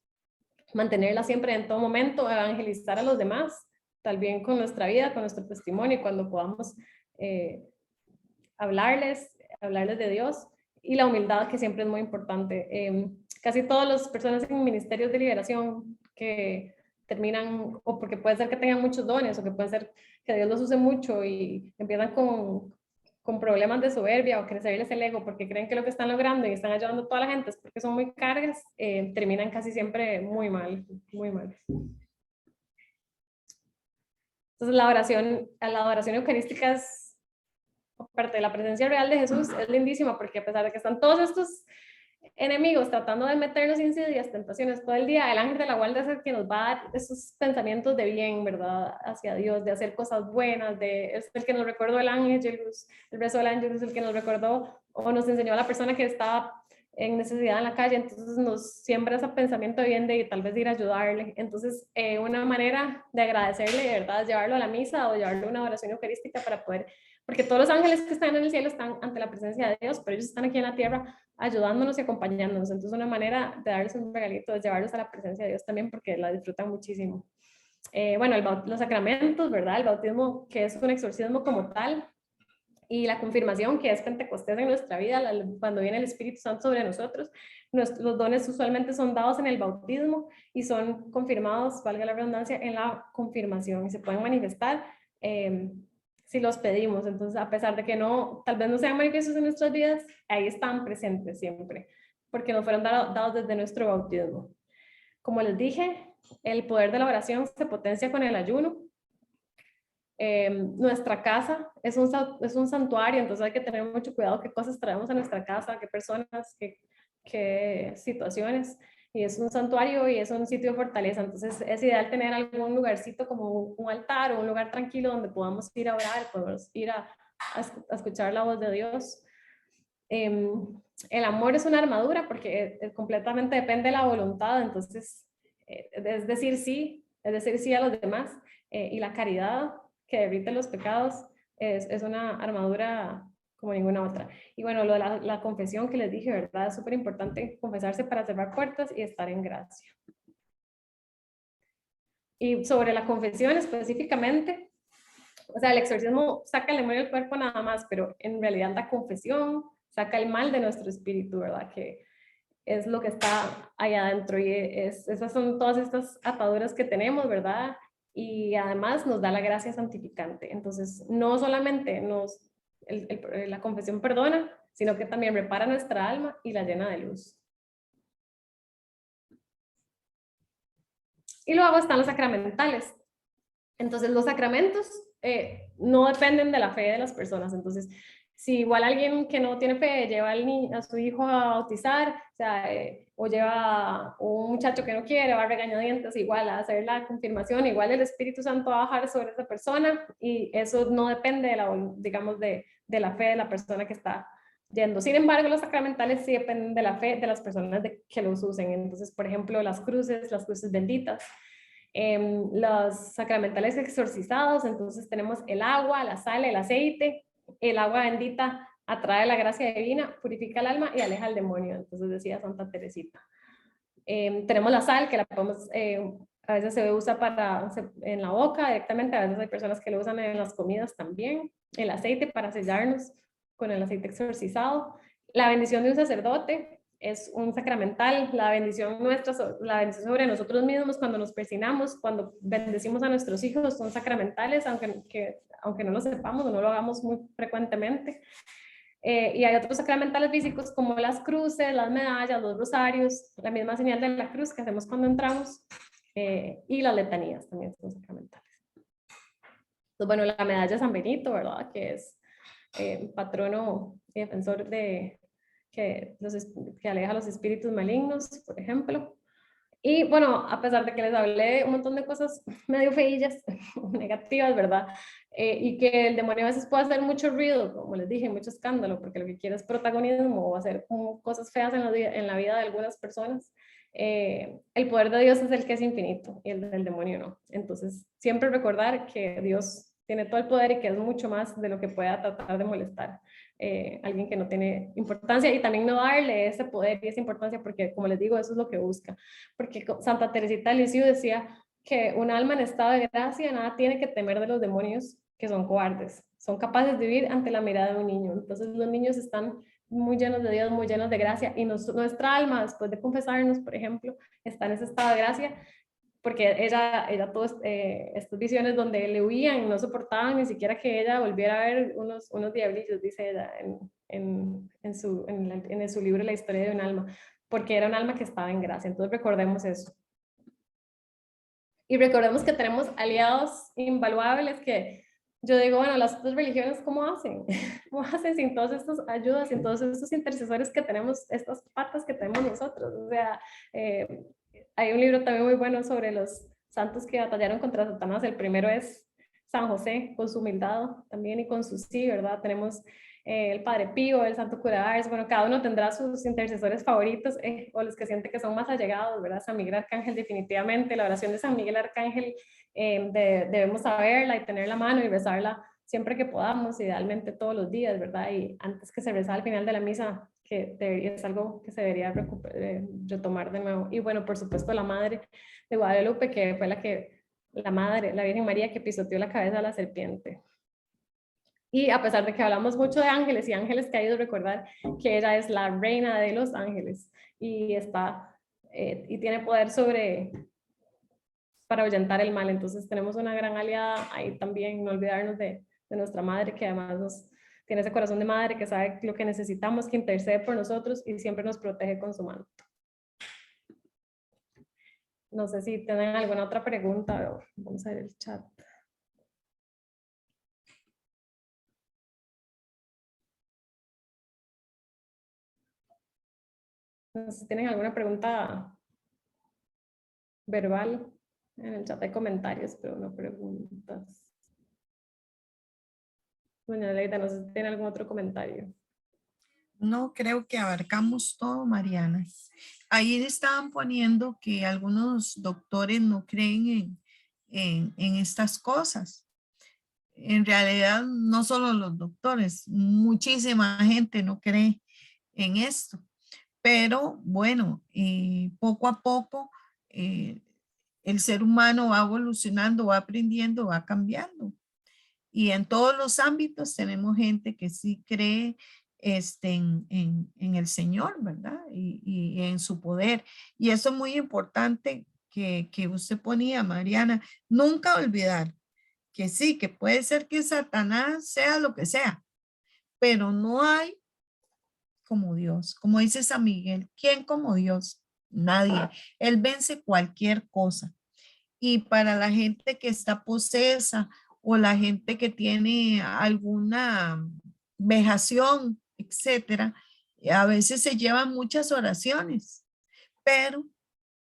mantenerla siempre en todo momento, evangelizar a los demás, también con nuestra vida, con nuestro testimonio, y cuando podamos hablarles de Dios, y la humildad, que siempre es muy importante. Casi todas las personas en ministerios de liberación que terminan, o porque puede ser que tengan muchos dones, o que puede ser que Dios los use mucho y empiezan con problemas de soberbia o crecerles el ego porque creen que lo que están logrando y están ayudando a toda la gente es porque son muy cargas, terminan casi siempre muy mal, muy mal. Entonces la oración eucarística es, aparte de la presencia real de Jesús, es lindísima porque a pesar de que están todos estos enemigos tratando de meternos insidias, tentaciones todo el día, el ángel de la guarda es el que nos va a dar esos pensamientos de bien, ¿verdad? Hacia Dios, de hacer cosas buenas, es el que nos recordó el ángelus, el rezo del ángel es el que nos recordó o nos enseñó a la persona que estaba en necesidad en la calle, entonces nos siembra ese pensamiento de bien de tal vez ir a ayudarle. Entonces, una manera de agradecerle, de verdad, es llevarlo a la misa o llevarlo a una oración eucarística para poder, porque todos los ángeles que están en el cielo están ante la presencia de Dios, pero ellos están aquí en la tierra ayudándonos y acompañándonos. Entonces, una manera de darles un regalito es llevarlos a la presencia de Dios también, porque la disfrutan muchísimo. Bueno, los sacramentos, ¿verdad? El bautismo, que es un exorcismo como tal, y la confirmación, que es Pentecostés en nuestra vida, cuando viene el Espíritu Santo sobre nosotros. Los dones usualmente son dados en el bautismo y son confirmados, valga la redundancia, en la confirmación, y se pueden manifestar si los pedimos. Entonces, a pesar de que tal vez no sean manifiestos en nuestras vidas, ahí están presentes siempre, porque nos fueron dados desde nuestro bautismo. Como les dije, el poder de la oración se potencia con el ayuno. Nuestra casa es un santuario, entonces hay que tener mucho cuidado qué cosas traemos a nuestra casa, qué personas, qué situaciones. Y es un santuario y es un sitio de fortaleza, entonces es ideal tener algún lugarcito como un altar o un lugar tranquilo donde podamos ir a orar, podamos ir a escuchar la voz de Dios. El amor es una armadura porque completamente depende de la voluntad, entonces es decir sí a los demás, y la caridad que derrite los pecados es una armadura como ninguna otra. Y bueno, lo de la confesión que les dije, ¿verdad? Es súper importante confesarse para cerrar puertas y estar en gracia. Y sobre la confesión específicamente, o sea, el exorcismo saca el demonio del cuerpo nada más, pero en realidad la confesión saca el mal de nuestro espíritu, ¿verdad? Que es lo que está allá adentro, y esas son todas estas ataduras que tenemos, ¿verdad? Y además nos da la gracia santificante. Entonces, no solamente la confesión perdona, sino que también repara nuestra alma y la llena de luz. Y luego están los sacramentales. Entonces, los sacramentos no dependen de la fe de las personas. Entonces, si igual alguien que no tiene fe lleva a su hijo a bautizar, o sea, o lleva a un muchacho que no quiere, va a regañadientes, igual a hacer la confirmación, igual el Espíritu Santo va a bajar sobre esa persona, y eso no depende de la fe de la persona que está yendo. Sin embargo, los sacramentales sí dependen de la fe de las personas que los usen. Entonces, por ejemplo, las cruces benditas, los sacramentales exorcizados, entonces tenemos el agua, la sal, el aceite. El agua bendita atrae la gracia divina, purifica el alma y aleja al demonio, entonces decía Santa Teresita. Tenemos la sal, que la podemos, a veces se usa en la boca directamente, a veces hay personas que lo usan en las comidas también. El aceite para sellarnos con el aceite exorcizado. La bendición de un sacerdote es un sacramental. La bendición nuestra, la bendición sobre nosotros mismos cuando nos persinamos, cuando bendecimos a nuestros hijos, son sacramentales, aunque no lo sepamos o no lo hagamos muy frecuentemente. Y hay otros sacramentales físicos como las cruces, las medallas, los rosarios, la misma señal de la cruz que hacemos cuando entramos, y las letanías también son sacramentales. Entonces, bueno, la medalla de San Benito, ¿verdad? Que es patrono y defensor que aleja los espíritus malignos, por ejemplo. Y bueno, a pesar de que les hablé un montón de cosas medio feillas, negativas, ¿verdad? Y que el demonio a veces puede hacer mucho ruido, como les dije, mucho escándalo, porque lo que quiere es protagonismo o hacer cosas feas en la vida de algunas personas. El poder de Dios es el que es infinito y el del demonio no. Entonces, siempre recordar que Dios tiene todo el poder y que es mucho más de lo que pueda tratar de molestar alguien que no tiene importancia, y también no darle ese poder y esa importancia, porque como les digo, eso es lo que busca. Porque Santa Teresita de Lisieux decía que un alma en estado de gracia nada tiene que temer de los demonios, que son cobardes, son capaces de vivir ante la mirada de un niño. Entonces los niños están muy llenos de Dios, muy llenos de gracia, y nuestra alma, después de confesarnos, por ejemplo, está en ese estado de gracia, porque ella todas estas visiones donde le huían, no soportaban ni siquiera que ella volviera a ver unos diablillos, dice ella en su libro La historia de un alma, porque era un alma que estaba en gracia. Entonces recordemos eso. Y recordemos que tenemos aliados invaluables que yo digo, bueno, las otras religiones, ¿cómo hacen? ¿Cómo hacen sin todas estas ayudas, sin todos estos intercesores que tenemos, estas patas que tenemos nosotros? O sea, hay un libro también muy bueno sobre los santos que batallaron contra Satanás. El primero es San José, con su humildad también y con su sí, ¿verdad? Tenemos el Padre Pío, el Santo Cura de Ars. Bueno, cada uno tendrá sus intercesores favoritos, o los que siente que son más allegados, ¿verdad? San Miguel Arcángel, definitivamente. La oración de San Miguel Arcángel debemos saberla y tenerla a mano y rezarla siempre que podamos, idealmente todos los días, ¿verdad? Y antes que se reza al final de la misa, que es algo que se debería retomar de nuevo. Y bueno, por supuesto, la Madre de Guadalupe, que fue la Madre, la Virgen María, que pisoteó la cabeza de la serpiente. Y a pesar de que hablamos mucho de ángeles y ángeles caídos, recordar que ella es la reina de los ángeles y y tiene poder para ahuyentar el mal. Entonces tenemos una gran aliada ahí también, no olvidarnos de nuestra madre, que además tiene ese corazón de madre que sabe lo que necesitamos, que intercede por nosotros y siempre nos protege con su mano. No sé si tienen alguna otra pregunta. Vamos a ver el chat. No sé si tienen alguna pregunta verbal. En el chat hay comentarios, pero no preguntas. Doña Leida, no sé si tiene algún otro comentario. No, creo que abarcamos todo, Mariana. Ahí estaban poniendo que algunos doctores no creen en estas cosas. En realidad, no solo los doctores, muchísima gente no cree en esto. Pero bueno, poco a poco el ser humano va evolucionando, va aprendiendo, va cambiando. Y en todos los ámbitos tenemos gente que sí cree en el Señor, ¿verdad? Y en su poder. Y eso es muy importante que usted ponía, Mariana, nunca olvidar que sí, que puede ser que Satanás sea lo que sea, pero no hay como Dios. Como dice San Miguel, ¿quién como Dios? Nadie. Él vence cualquier cosa. Y para la gente que está posesa o la gente que tiene alguna vejación, etcétera, a veces se llevan muchas oraciones, pero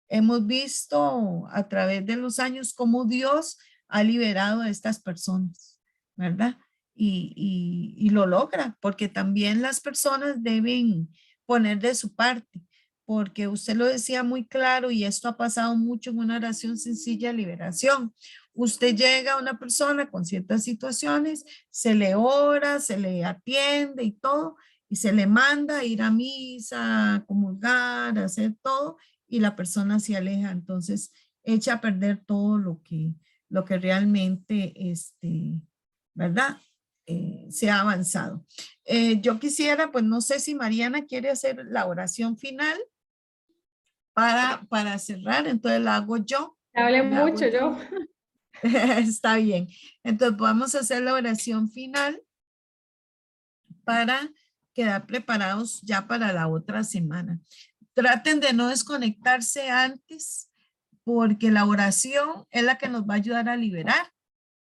hemos visto a través de los años cómo Dios ha liberado a estas personas, ¿verdad? y lo logra, porque también las personas deben poner de su parte, porque usted lo decía muy claro y esto ha pasado mucho en una oración sencilla de liberación. Usted llega a una persona con ciertas situaciones, se le ora, se le atiende y todo, y se le manda a ir a misa, a comulgar, a hacer todo, y la persona se aleja. Entonces, echa a perder todo lo que realmente, ¿verdad? Se ha avanzado. Yo quisiera, pues no sé si Mariana quiere hacer la oración final para cerrar, entonces la hago yo. Hablé La hago mucho yo. Está bien. Entonces vamos a hacer la oración final para quedar preparados ya para la otra semana. Traten de no desconectarse antes porque la oración es la que nos va a ayudar a liberar.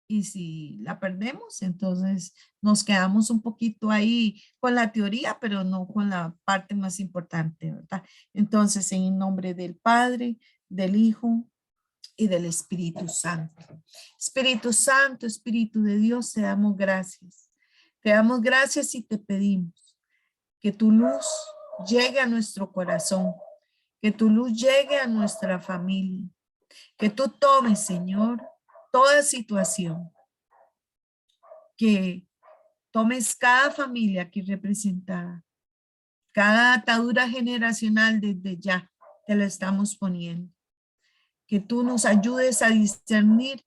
Y si la perdemos, entonces nos quedamos un poquito ahí con la teoría, pero no con la parte más importante, ¿verdad? Entonces, en el nombre del Padre, del Hijo y del Espíritu Santo. Espíritu Santo, Espíritu de Dios, te damos gracias. Te damos gracias y te pedimos que tu luz llegue a nuestro corazón, que tu luz llegue a nuestra familia, que tú tomes, Señor, toda situación, que tomes cada familia aquí representada, cada atadura generacional desde ya, te la estamos poniendo. Que tú nos ayudes a discernir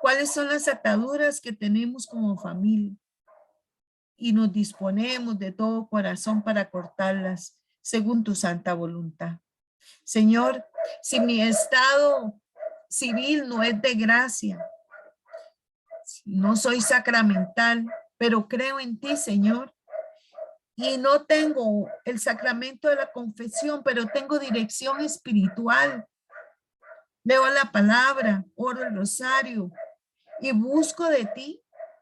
cuáles son las ataduras que tenemos como familia y nos disponemos de todo corazón para cortarlas según tu santa voluntad. Señor, si mi estado civil no es de gracia, no soy sacramental, pero creo en ti, Señor, y no tengo el sacramento de la confesión, pero tengo dirección espiritual. Leo la palabra, oro el rosario y busco de ti.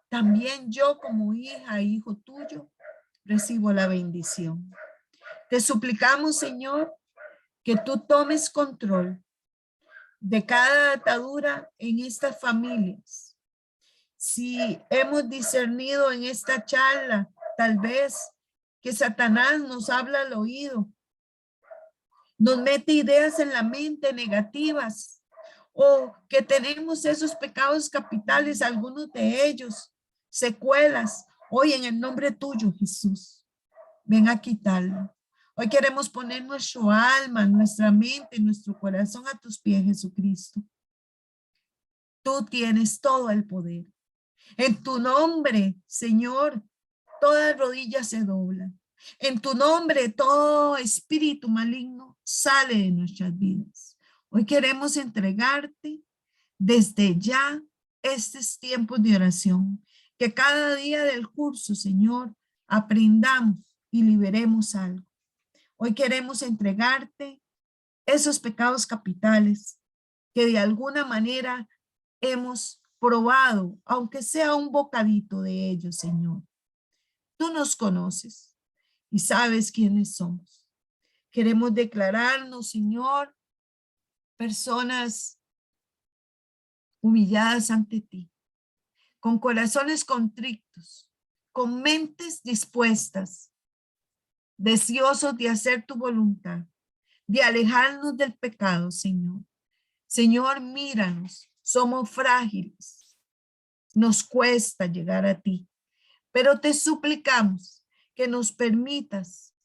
También yo como hija, hijo tuyo, recibo la bendición. Te suplicamos, Señor, que tú tomes control de cada atadura en estas familias. Si hemos discernido en esta charla, tal vez que Satanás nos habla al oído, nos mete ideas en la mente negativas, o que tenemos esos pecados capitales, algunos de ellos, secuelas. Hoy en el nombre tuyo, Jesús, ven a quitarlo. Hoy queremos poner nuestro alma, nuestra mente, nuestro corazón a tus pies, Jesucristo. Tú tienes todo el poder. En tu nombre, Señor, toda rodilla se dobla. En tu nombre, todo espíritu maligno sale de nuestras vidas. Hoy queremos entregarte desde ya estos tiempos de oración. Que cada día del curso, Señor, aprendamos y liberemos algo. Hoy queremos entregarte esos pecados capitales que de alguna manera hemos probado, aunque sea un bocadito de ellos, Señor. Tú nos conoces y sabes quiénes somos. Queremos declararnos, Señor, personas humilladas ante ti, con corazones contritos, con mentes dispuestas, deseosos de hacer tu voluntad, de alejarnos del pecado, Señor. Señor, míranos, somos frágiles, nos cuesta llegar a ti, pero te suplicamos que nos permitas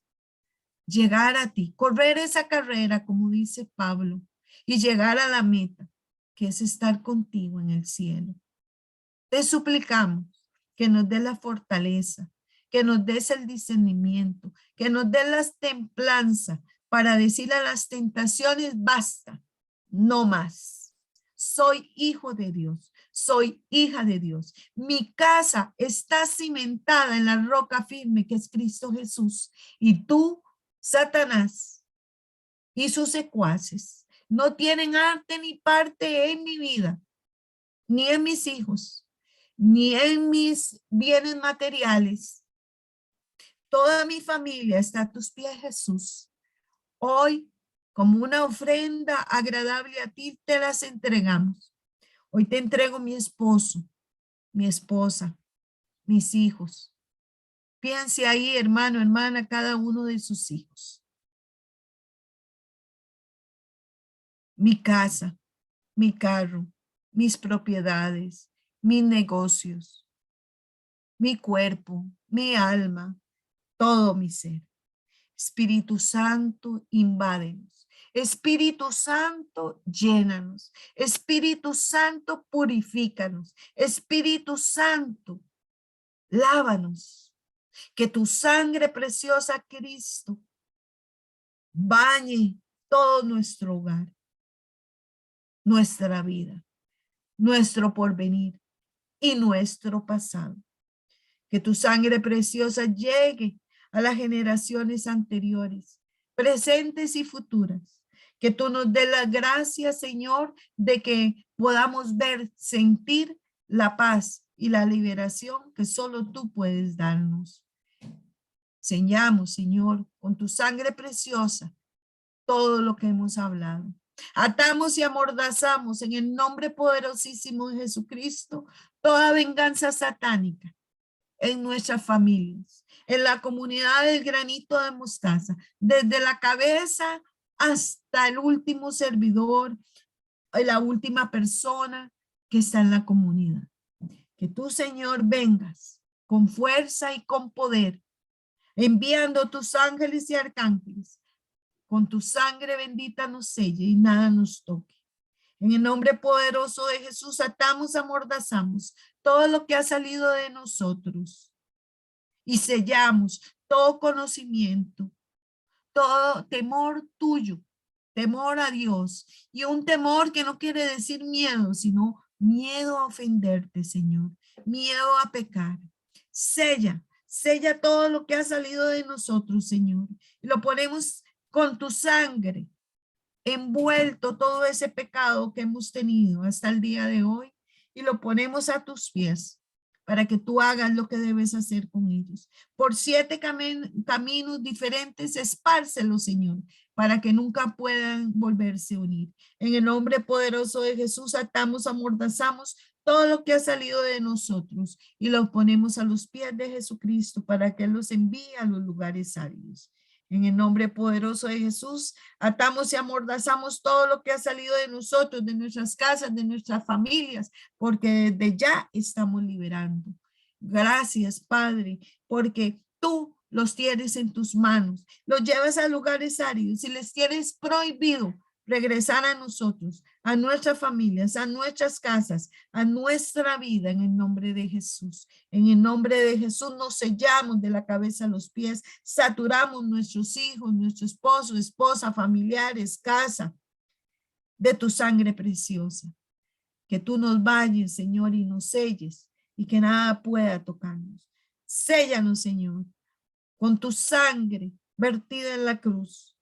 llegar a ti, correr esa carrera, como dice Pablo, y llegar a la meta, que es estar contigo en el cielo. Te suplicamos que nos des la fortaleza, que nos des el discernimiento, que nos des la templanza para decirle a las tentaciones, basta, no más. Soy hijo de Dios, soy hija de Dios. Mi casa está cimentada en la roca firme que es Cristo Jesús. Y tú, Satanás, y sus secuaces no tienen arte ni parte en mi vida, ni en mis hijos, ni en mis bienes materiales. Toda mi familia está a tus pies, Jesús. Hoy, como una ofrenda agradable a ti, te las entregamos. Hoy te entrego mi esposo, mi esposa, mis hijos. Piense ahí, hermano, hermana, cada uno de sus hijos. Mi casa, mi carro, mis propiedades, mis negocios, mi cuerpo, mi alma, todo mi ser. Espíritu Santo, invádenos. Espíritu Santo, llénanos. Espíritu Santo, purifícanos. Espíritu Santo, lávanos. Que tu sangre preciosa, Cristo, bañe todo nuestro hogar, nuestra vida, nuestro porvenir y nuestro pasado. Que tu sangre preciosa llegue a las generaciones anteriores, presentes y futuras. Que tú nos dé la gracia, Señor, de que podamos ver, sentir la paz y la liberación que solo tú puedes darnos. Sellamos, Señor, con tu sangre preciosa todo lo que hemos hablado. Atamos y amordazamos en el nombre poderosísimo de Jesucristo toda venganza satánica en nuestras familias, en la comunidad del granito de mostaza, desde la cabeza hasta el último servidor, la última persona que está en la comunidad. Que tú, Señor, vengas con fuerza y con poder, enviando tus ángeles y arcángeles. Con tu sangre bendita nos selle y nada nos toque. En el nombre poderoso de Jesús atamos, amordazamos todo lo que ha salido de nosotros y sellamos todo conocimiento, todo temor tuyo, temor a Dios, y un temor que no quiere decir miedo, sino miedo a ofenderte, Señor, miedo a pecar. Sella todo lo que ha salido de nosotros, Señor, y lo ponemos con tu sangre, envuelto todo ese pecado que hemos tenido hasta el día de hoy, y lo ponemos a tus pies para que tú hagas lo que debes hacer con ellos. Por 7 caminos diferentes, espárcelos, Señor, para que nunca puedan volverse a unir. En el nombre poderoso de Jesús, atamos, amordazamos todo lo que ha salido de nosotros y lo ponemos a los pies de Jesucristo para que Él los envíe a los lugares áridos. En el nombre poderoso de Jesús, atamos y amordazamos todo lo que ha salido de nosotros, de nuestras casas, de nuestras familias, porque desde ya estamos liberando. Gracias, Padre, porque tú los tienes en tus manos, los llevas a lugares áridos y les tienes prohibido regresar a nosotros, a nuestras familias, a nuestras casas, a nuestra vida en el nombre de Jesús. En el nombre de Jesús nos sellamos de la cabeza a los pies, saturamos nuestros hijos, nuestro esposo, esposa, familiares, casa, de tu sangre preciosa. Que tú nos bañes, Señor, y nos selles y que nada pueda tocarnos. Séllanos, Señor, con tu sangre vertida en la cruz,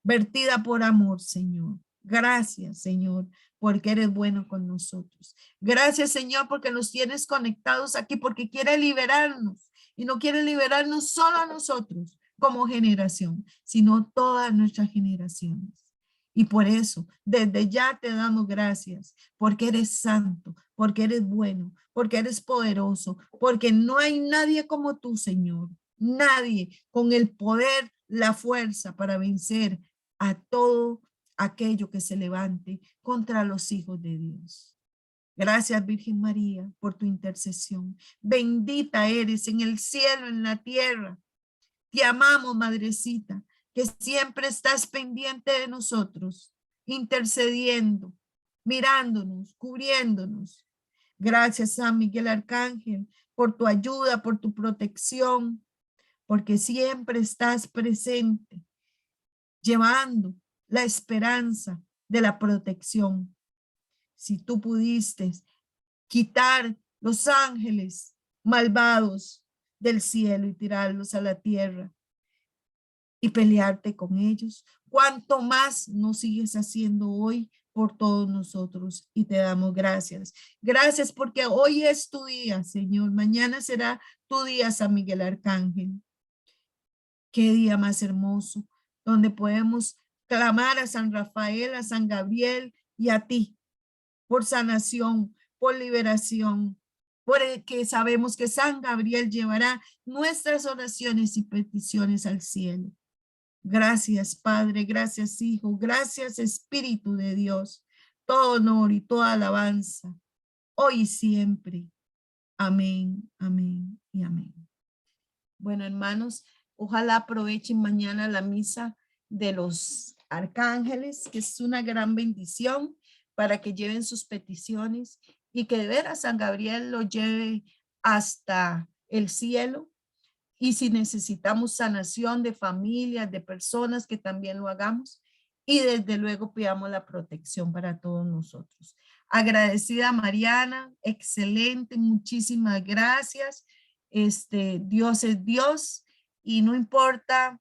vertida por amor, Señor. Gracias, Señor, porque eres bueno con nosotros. Gracias, Señor, porque nos tienes conectados aquí, porque quiere liberarnos y no quiere liberarnos solo a nosotros como generación, sino todas nuestras generaciones. Y por eso, desde ya te damos gracias, porque eres santo, porque eres bueno, porque eres poderoso, porque no hay nadie como tú, Señor. Nadie con el poder, la fuerza para vencer a todo aquello que se levante contra los hijos de Dios. Gracias, Virgen María, por tu intercesión. Bendita eres en el cielo, en la tierra. Te amamos, Madrecita, que siempre estás pendiente de nosotros, intercediendo, mirándonos, cubriéndonos. Gracias, San Miguel Arcángel, por tu ayuda, por tu protección, porque siempre estás presente, llevando la esperanza de la protección. Si tú pudiste quitar los ángeles malvados del cielo y tirarlos a la tierra y pelearte con ellos, ¿cuánto más nos sigues haciendo hoy por todos nosotros? Y te damos gracias. Gracias porque hoy es tu día, Señor. Mañana será tu día, San Miguel Arcángel. Qué día más hermoso, donde podemos clamar a San Rafael, a San Gabriel y a ti por sanación, por liberación, porque sabemos que San Gabriel llevará nuestras oraciones y peticiones al cielo. Gracias, Padre, gracias, Hijo, gracias, Espíritu de Dios. Todo honor y toda alabanza, hoy y siempre. Amén, amén y amén. Bueno, hermanos, ojalá aprovechen mañana la misa de los arcángeles, que es una gran bendición para que lleven sus peticiones y que de veras San Gabriel lo lleve hasta el cielo. Y si necesitamos sanación de familias, de personas, que también lo hagamos. Y desde luego pidamos la protección para todos nosotros. Agradecida Mariana, excelente, muchísimas gracias. Dios es Dios y no importa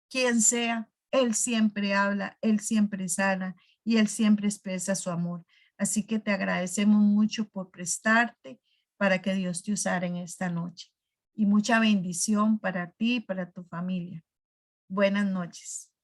quién sea, Él siempre habla, Él siempre sana y Él siempre expresa su amor. Así que te agradecemos mucho por prestarte para que Dios te usara en esta noche. Y mucha bendición para ti y para tu familia. Buenas noches.